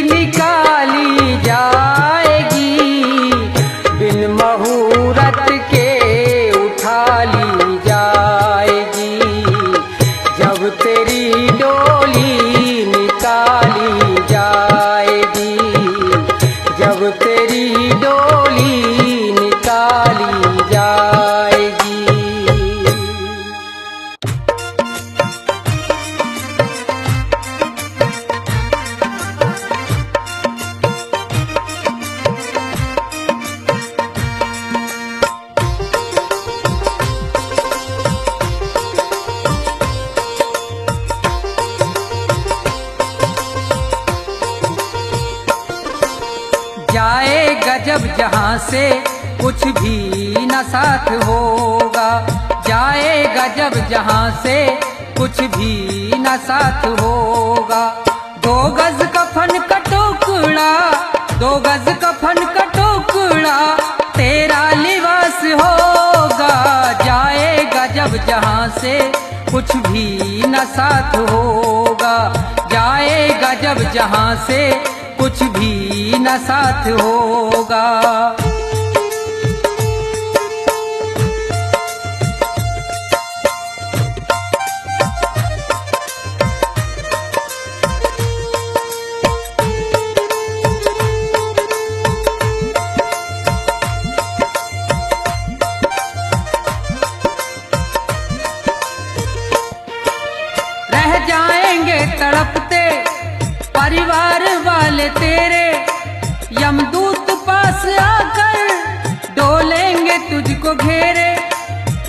निकाली जाएगी, बिन मुहूर्त के उठा ली जाएगी। जब तेरी डोली निकाली जाएगी, जब तेरी डोली निकाली जाएगी। जाएगा जब जहाँ से कुछ भी न साथ होगा, जाएगा जब जहाँ से कुछ भी न साथ होगा। 2 गज कफन का टुकड़ा, 2 गज कफन का टुकड़ा तेरा लिबास होगा। जाएगा जब जहाँ से कुछ भी न साथ होगा, जाएगा जब जहाँ से कुछ भी न साथ होगा। रह जाएंगे तड़पते परिवार वाले तेरे, यमदूत पास आकर डोलेंगे तुझको घेरे।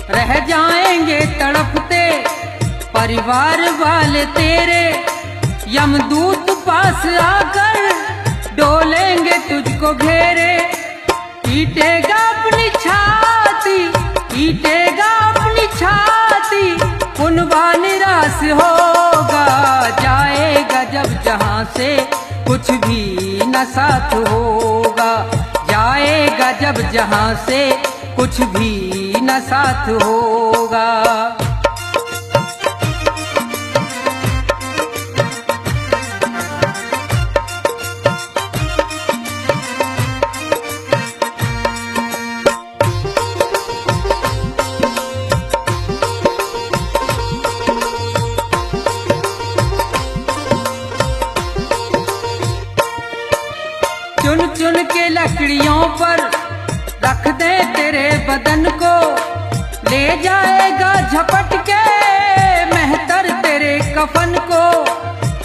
रह जाएंगे तड़पते परिवार वाले तेरे, यमदूत पास आकर डोलेंगे तुझको घेरे। पीटेगा अपनी छाती, पीटेगा अपनी छाती, कुनबा निराश होगा। जाएगा जब जहाँ से कुछ भी न साथ होगा, जाएगा जब जहाँ से कुछ भी न साथ होगा। चुन चुन के लकड़ियों पर रख दे तेरे बदन को, ले जाएगा झपट के मेहतर तेरे कफन को।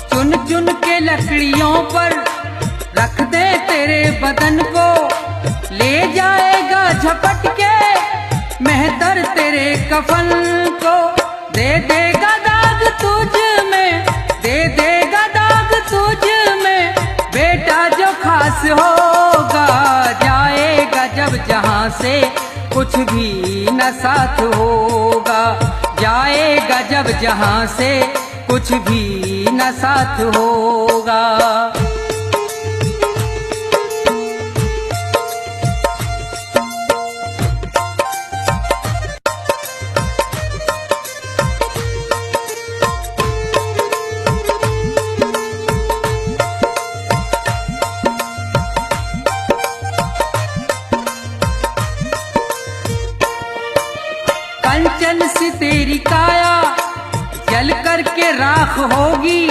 चुन चुन के लकड़ियों पर रख दे तेरे बदन को, ले जाएगा झपट के मेहतर तेरे कफन को। दे देगा दाग तुझ में, दे देगा दाग तुझ में, बेटा जो खास होगा। जाएगा जब जहाँ से कुछ भी न साथ होगा, जाएगा जब जहाँ से कुछ भी न साथ होगा। कंचन सी तेरी काया जल करके राख होगी,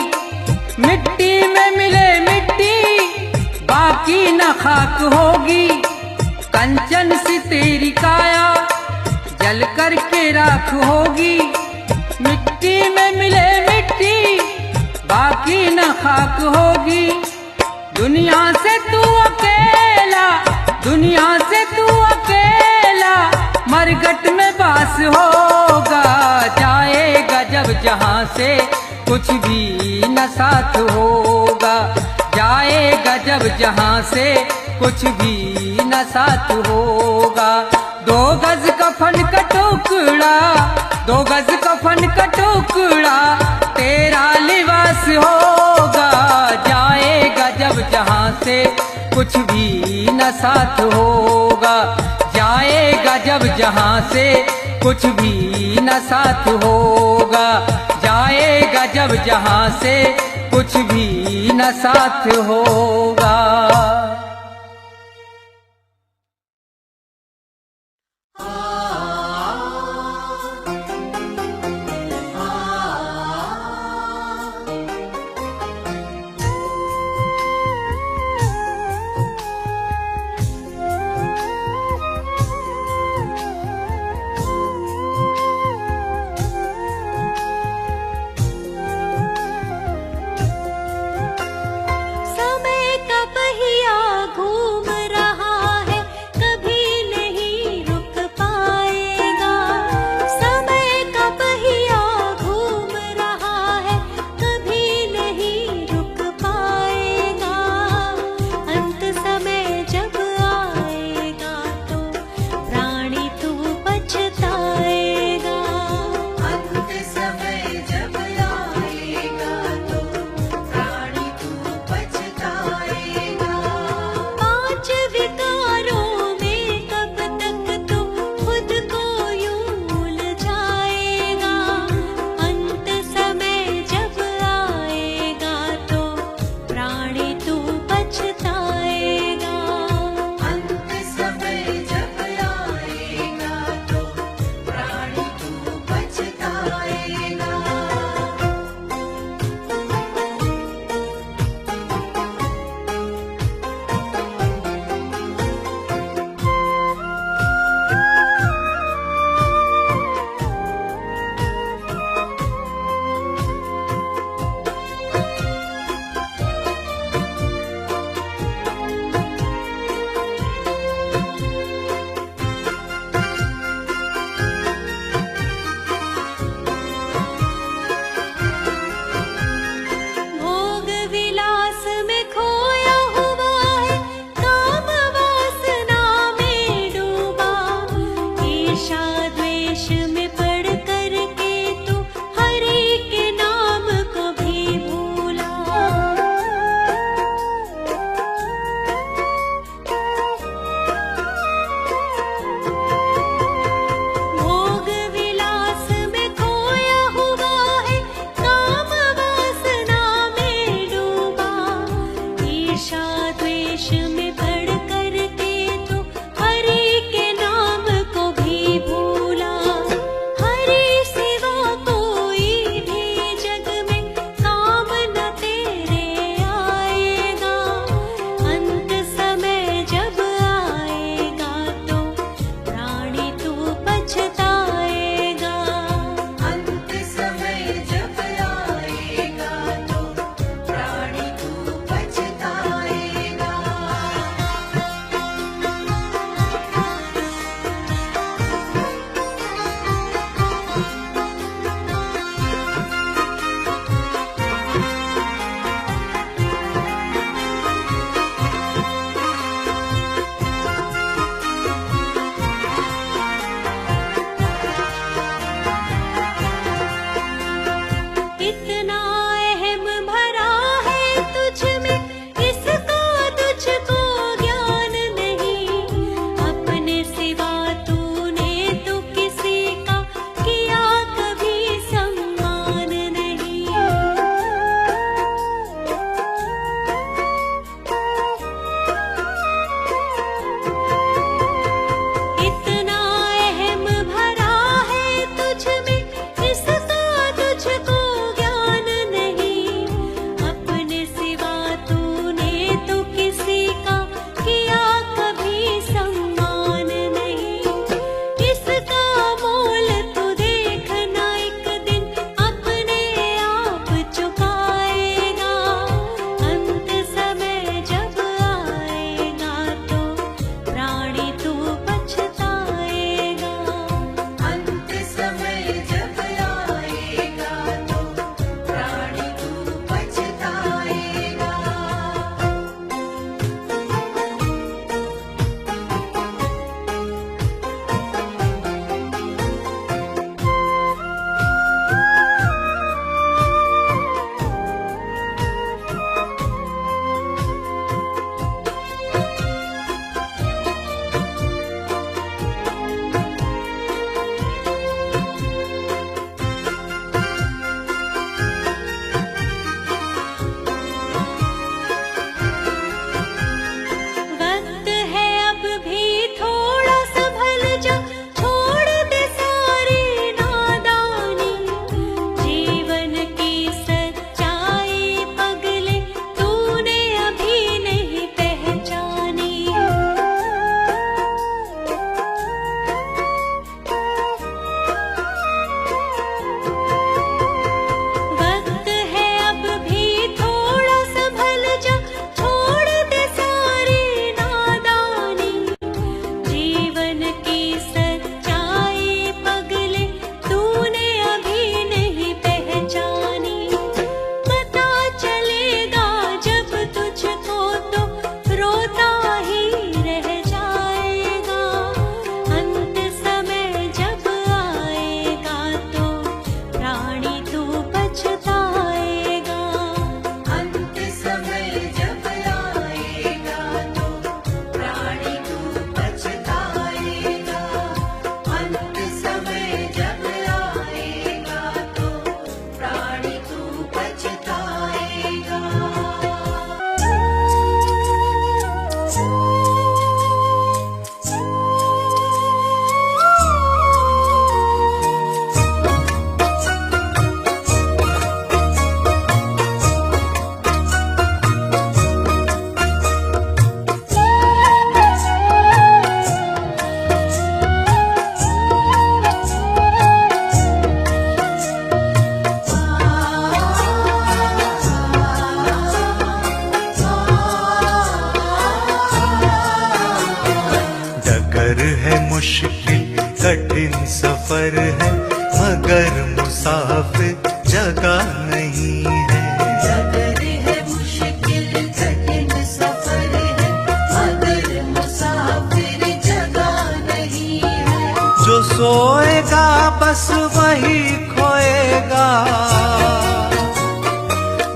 मिट्टी में मिले मिट्टी बाकी न खाक होगी। कंचन सी तेरी काया जल करके राख होगी, मिट्टी में मिले मिट्टी बाकी न खाक होगी। दुनिया से तू अकेला, दुनिया से तू अकेला मरघट में बास होगा। जाएगा जब जहाँ से कुछ भी न साथ होगा, जाएगा जब जहाँ से कुछ भी न साथ होगा। 2 गज कफन का टुकड़ा, 2 गज कफन का टुकड़ा तेरा लिबास होगा। जाएगा जब जहाँ से कुछ भी न साथ होगा, जाएगा जब जहाँ से कुछ भी न साथ होगा, जाएगा जब जहाँ से कुछ भी न साथ होगा। समय का पहिया घूम रहा है, कभी नहीं रुक पाएगा। समय का पहिया घूम रहा है, कभी नहीं रुक पाएगा। अंत समय जब आएगा तो प्राणी तू पछताएगा। अंत समय जब आएगा तो प्राणी तू पछताएगा। 5 विकारों में कब तक तू खुद को यूं उलझाएगा। अंत समय जब आएगा तो प्राणी तू पछताएगा। अंत समय जब आएगा तो प्राणी तू पछताएगा। भोग विलास में खोया हुआ है, काम वासना में डूबा। ईर्षा द्वेष में पड़ कर के तू हरि के नाम को भी भूला। भोग विलास में खोया हुआ है, काम वासना में डूबा। ईर्षा द्वेष में पड़ कर के तू हरि के नाम को भी भूला। कठिन सफर है मगर मुसाफिर जगह नहीं है। सफर है मुश्किल कठिन सफर है मगर मुसाफिर जगह नहीं है। जो सोएगा बस वही खोएगा,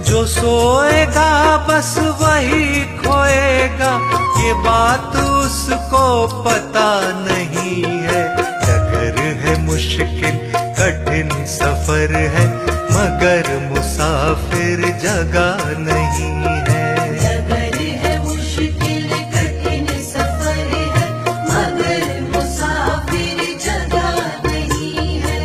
जो सोएगा बस वही खोएगा, ये बात उसको पता नहीं है। डगर है मुश्किल कठिन सफर है मगर मुसाफिर जगह नहीं है। सफर है मुश्किल कठिन सफर है मगर मुसाफिर जगह नहीं है।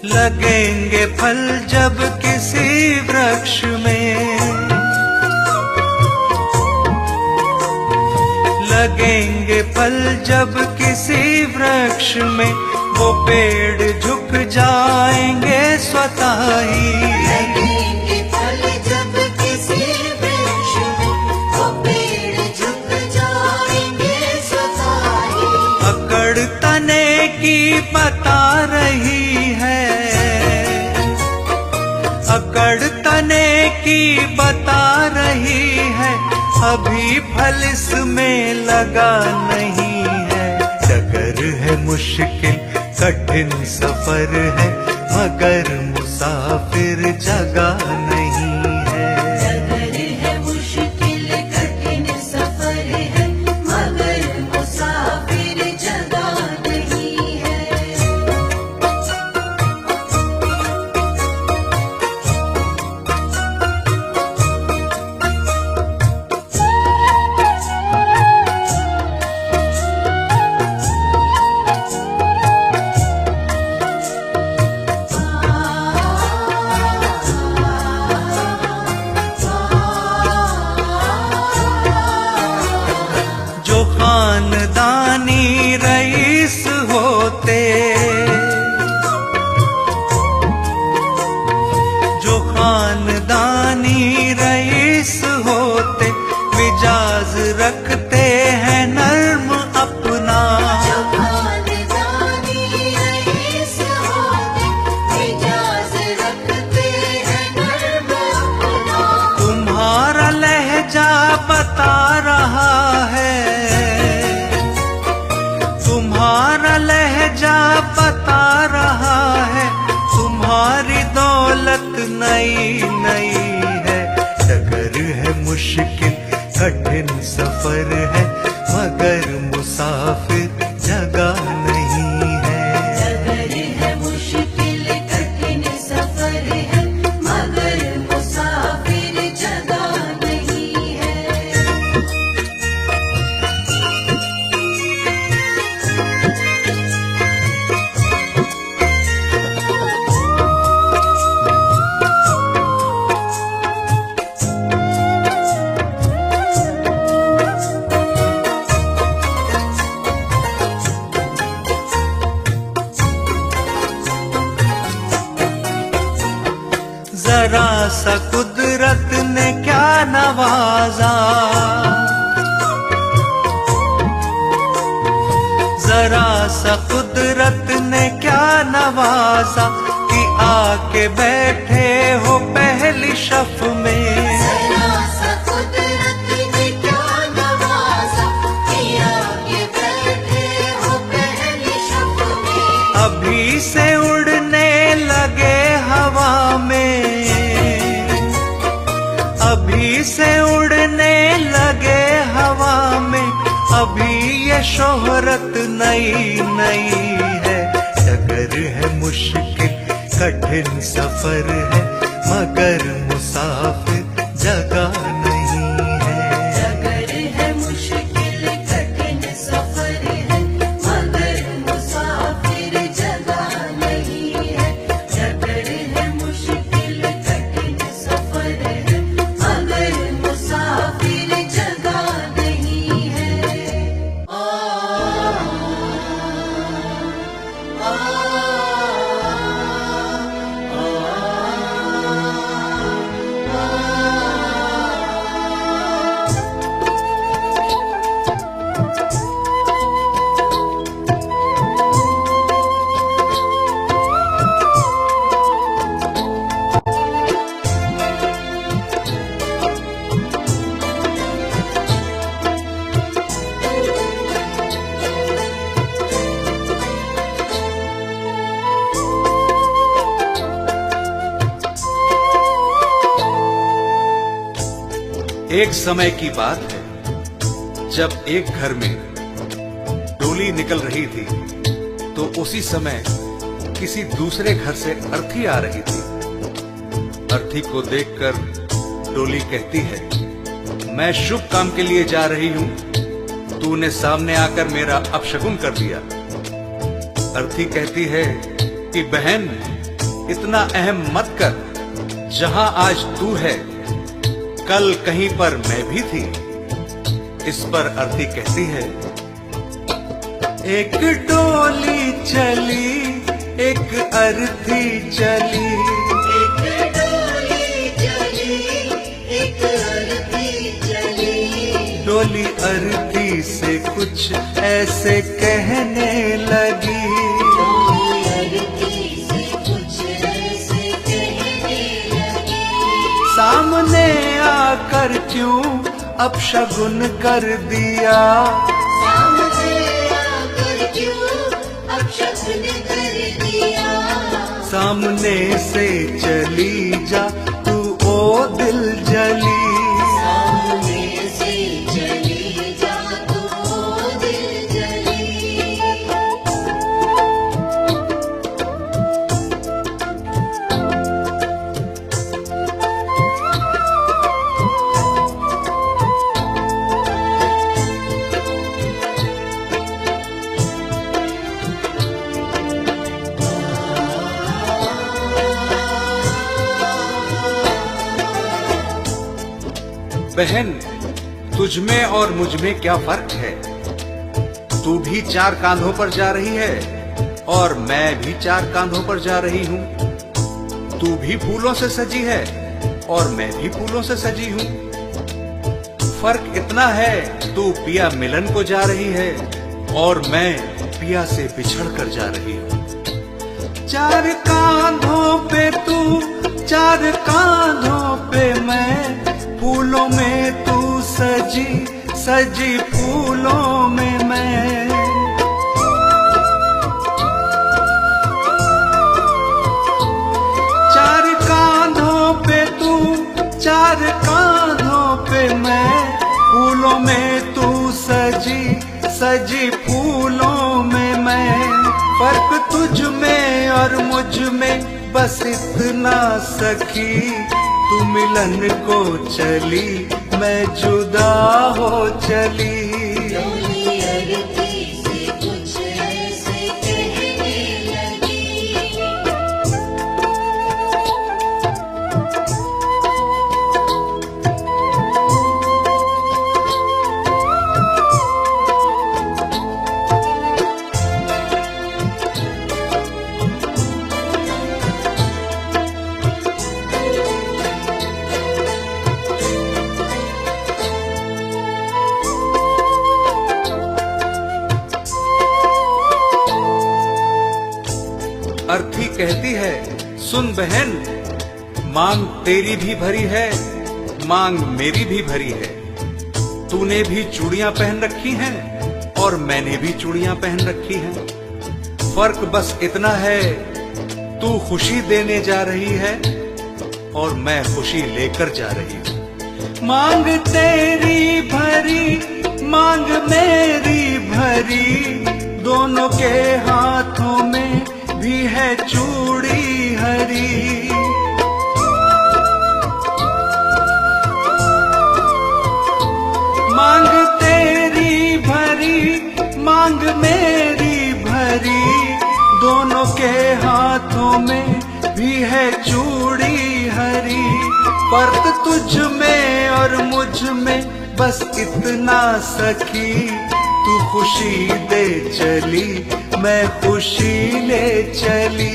लगेंगे फल जब किसी वृक्ष में, लगेंगे फल जब किसी वृक्ष में, वो पेड़ झुक जाएंगे स्वतः ही। लगेंगे फल जब किसी वृक्ष में, वो पेड़ झुक जाएंगे स्वतः ही। अकड़ तने की बता रही है, अकड़ तने की बता रही है, अभी फल इसमें लगा नहीं है। डगर है मुश्किल कठिन सफर है मगर मुसाफिर जगह नहीं है। सफर है मुश्किल कठिन सफर है मगर मुसाफिर जगह नहीं है। जो खानदानी रईस होते, जो खानदानी रईस होते, मिजाज रखते हैं नर्म अपना। जो खानदानी रईस होते, मिजाज रखते हैं नर्म अपना। तुम्हारा लहजा बता रहा है, तुम्हारा लहजा बता रहा है, तुम्हारी दौलत नई नई है। डगर है मुश्किल कठिन सफर है मगर मुसाफिर जगह नहीं है। सफर है मुश्किल कठिन सफर है मगर मुसाफिर जगह नहीं है। जरा सा कुदरत ने क्या नवाजा, जरा सा कुदरत ने क्या नवाजा, कि आके बैठे हो पहली शफ में। जरा सा कुदरत ने क्या नवाजा, कि आगे बैठे हो पहली शफ में। अभी से उड़ने लगे हवा में, अभी से उड़ने लगे हवा में, अभी ये शोहरत नई नई है। डगर है मुश्किल कठिन सफर है मगर मुसाफिर जगह नहीं है। डगर है मुश्किल कठिन सफर है मगर मुसाफिर जगह नहीं है। डगर है मुश्किल कठिन एक समय की बात है, जब एक घर में डोली निकल रही थी, तो उसी समय किसी दूसरे घर से अर्थी आ रही थी। अर्थी को देखकर डोली कहती है, मैं शुभ काम के लिए जा रही हूं, तूने सामने आकर मेरा अपशगुन कर दिया। अर्थी कहती है कि बहन, इतना अहम मत कर, जहां आज तू है कल कहीं पर मैं भी थी। इस पर अर्थी कहती है, एक डोली चली, एक अर्थी चली, एक डोली चली, एक अर्थी चली। डोली अर्थी से कुछ ऐसे कहने लगी, डोली अर्थी से कुछ ऐसे कहने लगी। सामने आकर क्यों अपशगुन कर दिया, सामने आकर क्यों अपशगुन कर दिया। सामने से चली जा तू ओ दिल जली, सामने से चली जा तू ओ दिल जली। बहन, तुझ में और मुझ में क्या फर्क है? तू भी चार कांधों पर जा रही है और मैं भी चार कांधों पर जा रही हूँ। तू भी फूलों से सजी है और मैं भी फूलों से सजी हूँ। फर्क इतना है, तू पिया मिलन को जा रही है और मैं पिया से बिछड़ कर जा रही हूँ। चार कांधों पे तू, चार कांधों पे मैं, फूलों में तू सजी, सजी फूलों में मैं। चार कांधों पे तू, चार कांधों पे मैं, फूलों में तू सजी, सजी फूलों में मैं। फर्क तुझ में और मुझ में बस इतना सखी, तू मिलन को चली, मैं जुदा हो चली। डोली अर्थी से कुछ ऐसे कहने लगी। अर्थी कहती है, सुन बहन, मांग तेरी भी भरी है, मांग मेरी भी भरी है। तूने भी चूड़ियां पहन रखी हैं और मैंने भी चूड़ियां पहन रखी हैं। फर्क बस इतना है, तू खुशी देने जा रही है और मैं खुशी लेकर जा रही हूँ। मांग तेरी भरी, मांग मेरी भरी, दोनों के हाथों में भी है चूड़ी हरी। मांग तेरी भरी, मांग मेरी भरी, दोनों के हाथों में भी है चूड़ी हरी। फर्क तुझ में और मुझ में बस इतना सखी, तू खुशी दे चली, मैं खुशी ले चली।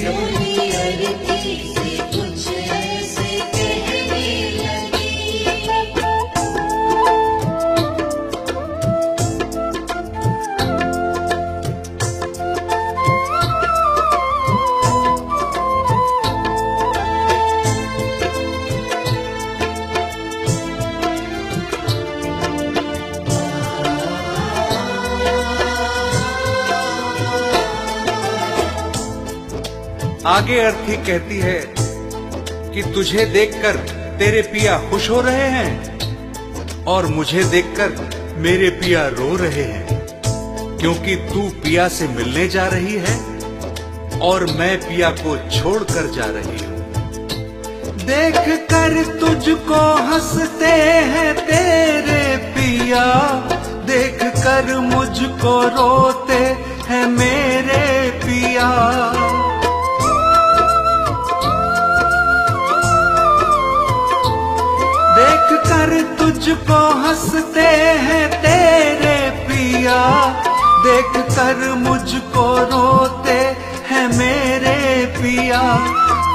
डोली अर्थी से कुछ ऐसे कहने लगी। आगे अर्थी कहती है कि तुझे देखकर तेरे पिया खुश हो रहे हैं और मुझे देखकर मेरे पिया रो रहे हैं, क्योंकि तू पिया से मिलने जा रही है और मैं पिया को छोड़कर जा रही हूँ। देख कर तुझको हंसते हैं तेरे पिया, देख कर मुझको रोते हैं मेरे पिया। देख कर तुझको हंसते हैं तेरे पिया, देख कर मुझको रोते हैं मेरे पिया।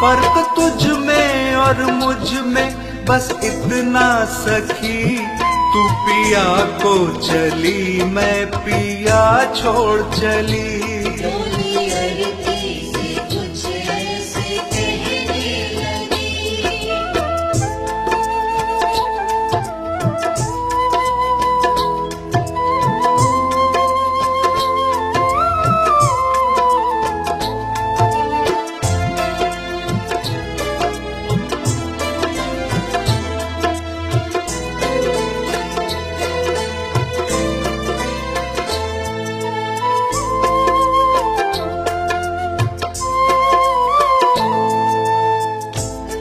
फर्क तुझ में और मुझ में बस इतना सखी, तू पिया को चली मैं पिया छोड़ चली। डोली अरती से कुछ ऐसे कहने लगी।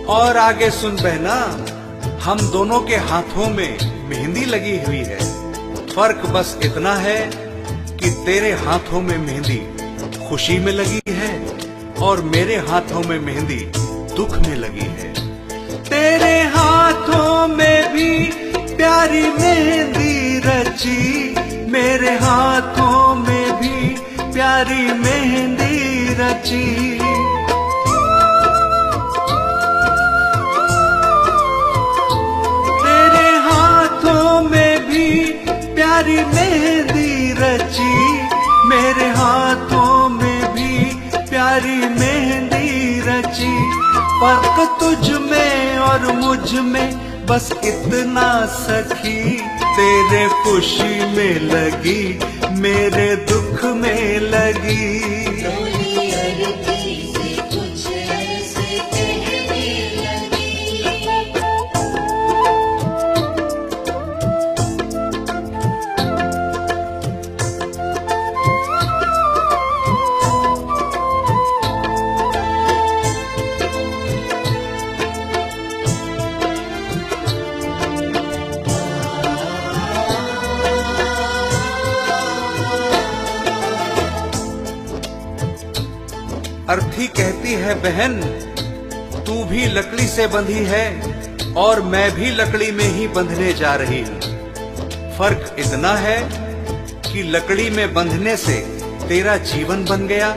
और आगे सुन बहना, हम दोनों के हाथों में मेहंदी लगी हुई है। फर्क बस इतना है कि तेरे हाथों में मेहंदी खुशी में लगी है और मेरे हाथों में मेहंदी दुख में लगी है। तेरे हाथों में भी प्यारी मेहंदी रची, मेरे हाथों में भी प्यारी मेहंदी रची। तेरे हाथों में भी प्यारी मेहंदी रची, मेरे हाथों में भी प्यारी मेहंदी रची। फर्क तुझ में और मुझ में बस इतना सखी, तेरे खुशी में लगी मेरे दुख में लगी। डोली अरती से कुछ ऐसे कहने लगी। अर्थी कहती है बहन, तू भी लकड़ी से बंधी है और मैं भी लकड़ी में ही बंधने जा रही हूँ। फर्क इतना है कि लकड़ी में बंधने से तेरा जीवन बन गया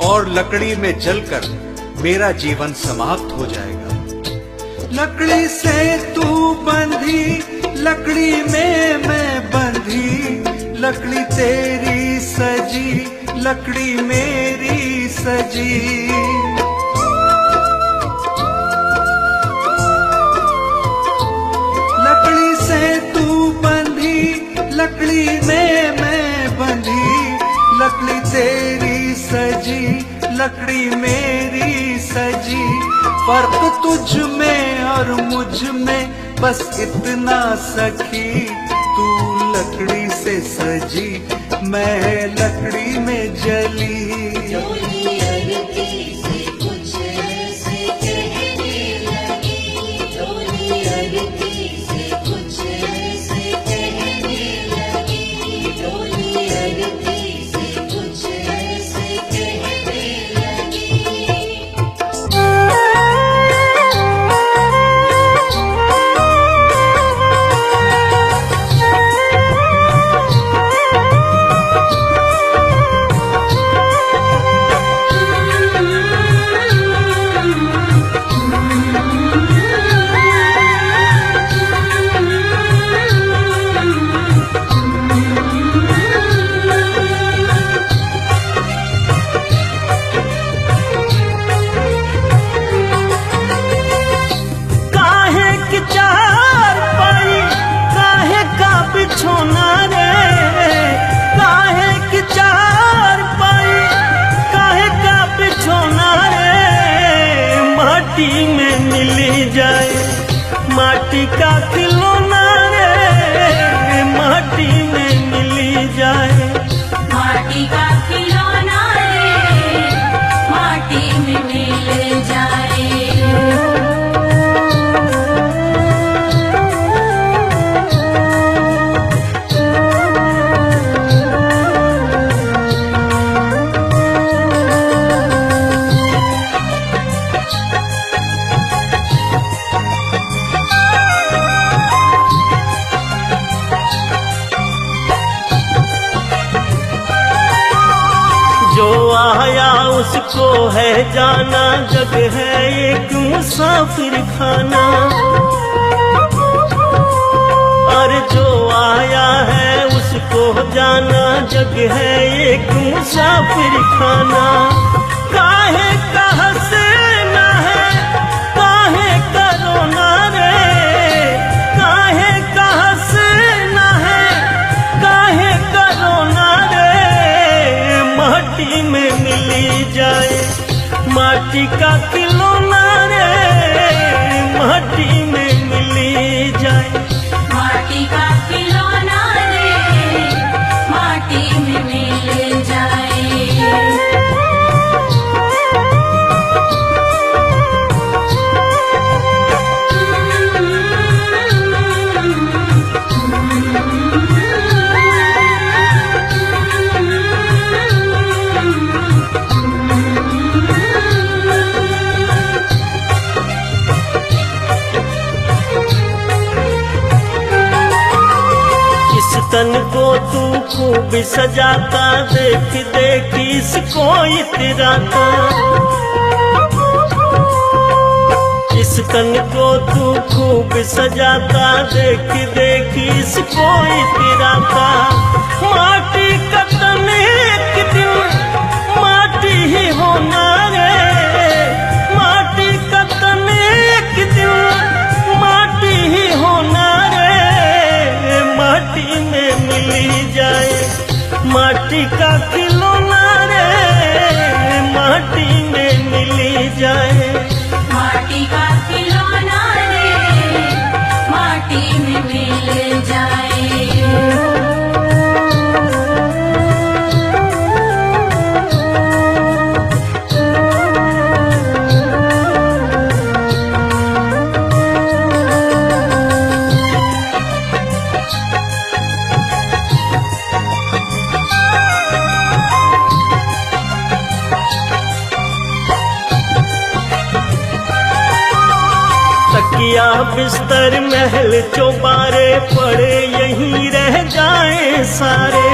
और लकड़ी में जलकर मेरा जीवन समाप्त हो जाएगा। लकड़ी से तू बंधी, लकड़ी में मैं बंधी, लकड़ी तेरी सजी, लकड़ी मेरी सजी। लकड़ी से तू बंधी, लकड़ी में मैं बंधी, लकड़ी तेरी सजी, लकड़ी मेरी सजी। फर्क तुझ में और मुझ में बस इतना सखी, तू लकड़ी से सजी मैं लकड़ी में जली। डोली अरती से कुछ ऐसे कहने लगी। डोली अरती से कुछ ऐसे कहने लगी। डोली अरती से कुछ ऐसे कहने लगी। माटी में मिली जाए माटी का खिलौना रे, को है जाना, जग है एक मुसाफिर खाना। और जो आया है उसको जाना, जग है एक मुसाफिर खाना। काहे का हंसना है, काहे का रोना रे, काहे का हंसना है, काहे का रोना रे। माटी में मिली जाए माटी का खिलौना रे, माटी में मिली जाए माटी का खिलौना रे, माटी में मिल जाए। इस तन को तू खूब सजाता, देख देख इसको इतराता। इस तन को तू खूब सजाता, देख देख इसको इतराता। माटी का तन एक दिन माटी ही होना रे, माटी का तन एक दिन माटी ही होना रे। माटी में मिली जाए माटी का खिलौना रे, माटी में मिली जाए माटी का खिलौना रे, माटी में मिल जाए। तकिया बिस्तर महल चौबारे पड़े यहीं रह जाए सारे।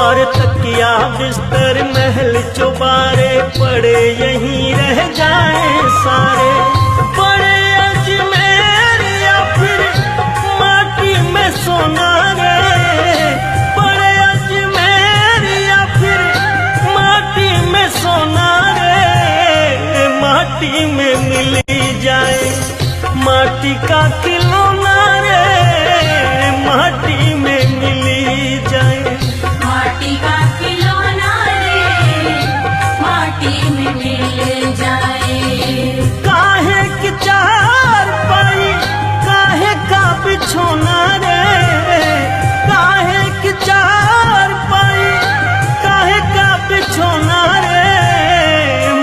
और तकिया बिस्तर महल चौबारे पड़े यहीं रह जाए सारे। पड़े अजमेर या फिर माटी में सोना रे, पड़े अजमेर या फिर माटी में सोना रे। माटी में मिली जाए माटी का खिलौना रे, माटी में मिली जाए माटी का खिलौना रे, माटी में मिल जाए। काहे की चार पाई, काहे का बिछोना रे, काहे की चार पाई, काहे का बिछोना रे।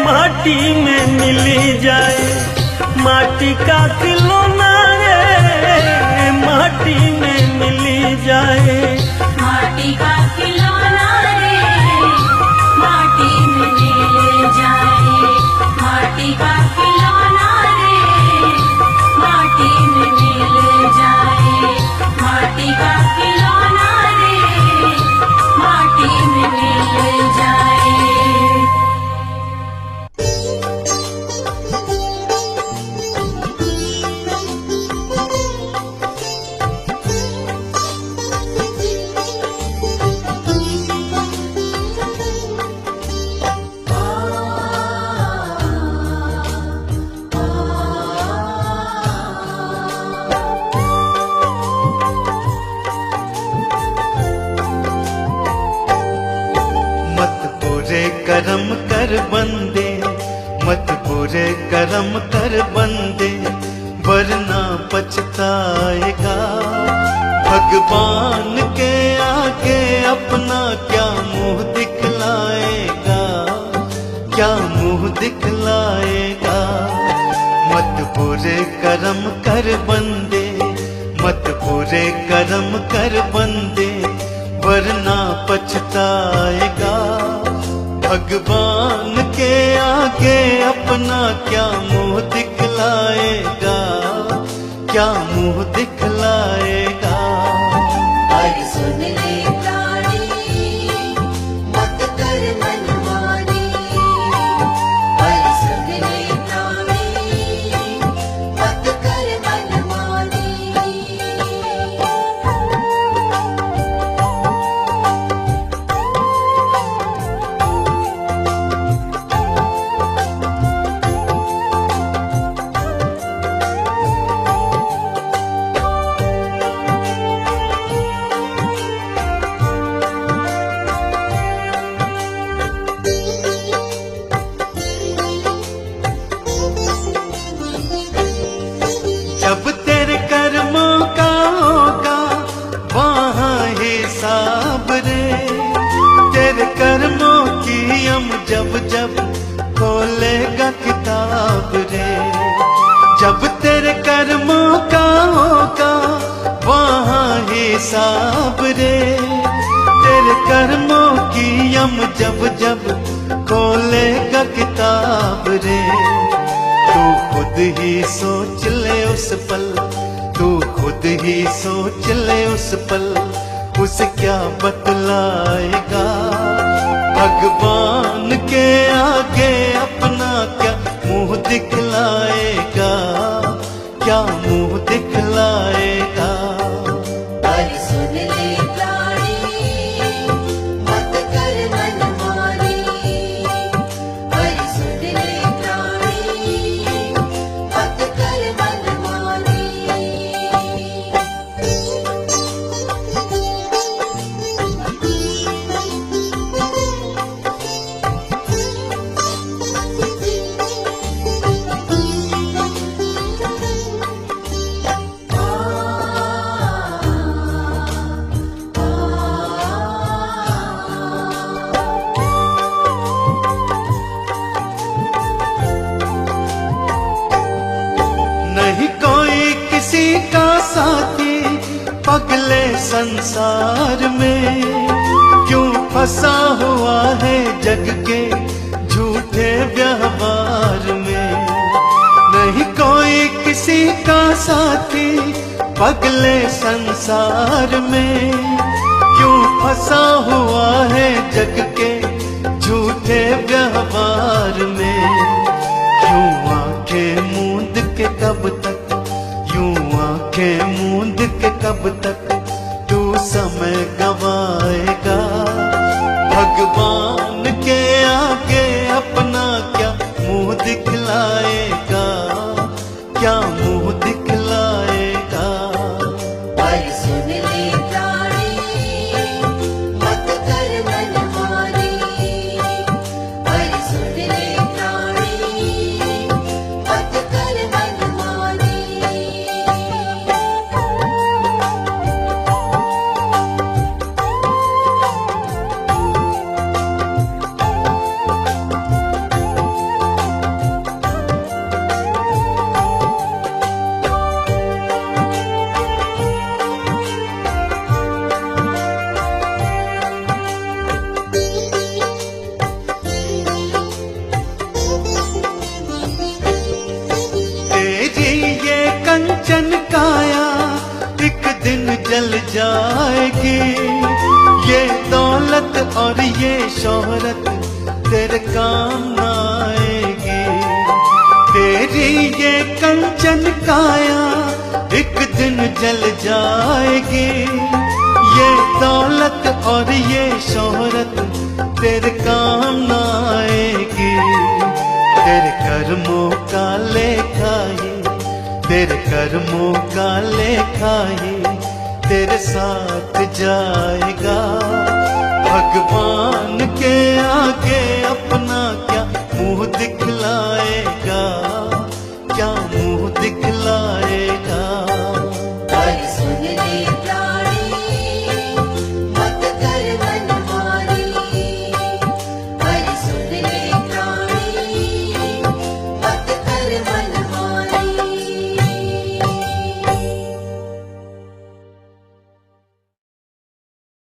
माटी में मिली जाए माटी का खिलौना रे, माटी में मिली जाए माटी का खिलौना रे, माटी में मिल जाए। माटी का खिलौना रे, माटी में मिल जाए। माटी का खिलौना रे, माटी में मिल जाए। करम कर बंदे, मत बुरे कर्म कर बंदे, वरना पछताएगा। भगवान के आगे अपना क्या मुंह दिखलाएगा, क्या मुंह दिखलाएगा। मत बुरे कर्म कर बंदे, मत बुरे कर्म कर बंदे, वरना पछताएगा। भगवान के आगे अपना क्या मुंह दिखलाएगा, क्या मुंह दिखलाएगा। और सुन ले प्राणी, मत कर मरियम जब जब खोलेगा किताब रे, तू खुद ही सोच ले उस पल, तू खुद ही सोच ले उस पल, उसे क्या बतलाएगा। भगवान के आगे अपना क्या मुंह दिखलाएगा, क्या मुंह दिखलाएगा। पर सुन ले प्राणी, मत कर मनमानी। पर सुन ले प्राणी, मत कर मनमानी। नहीं कोई किसी का साथी पगले संसार में, क्यों फंसा हुआ है जग के झूठे व्यवहार में। नहीं कोई किसी का साथी पगले संसार में, क्यों फंसा हुआ है जग के झूठे व्यवहार में। यूं आंखें मूंद के कब तक, यूं आंखें मूंद के कब तक तू समय गवाएगा। भगवान के आगे अपना क्या मुंह दिखलाएगा, क्या मुंह दिखलाएगा। पर सुन ले प्राणी, मत कर मनमानी। पर सुन ले प्राणी, मत कर मनमानी। तेरी ये कंचन काया एक दिन जल जाएगी, ये दौलत और ये शोहरत तेरे काम न आएगी। तेरी ये कंचन काया एक दिन जल जाएगी, ये दौलत और ये शोहरत तेरे काम न आएगी। तेरे कर्मों का लेखा ही, तेरे कर्मों का लेखा ही तेरे साथ जाएगा। भगवान के आगे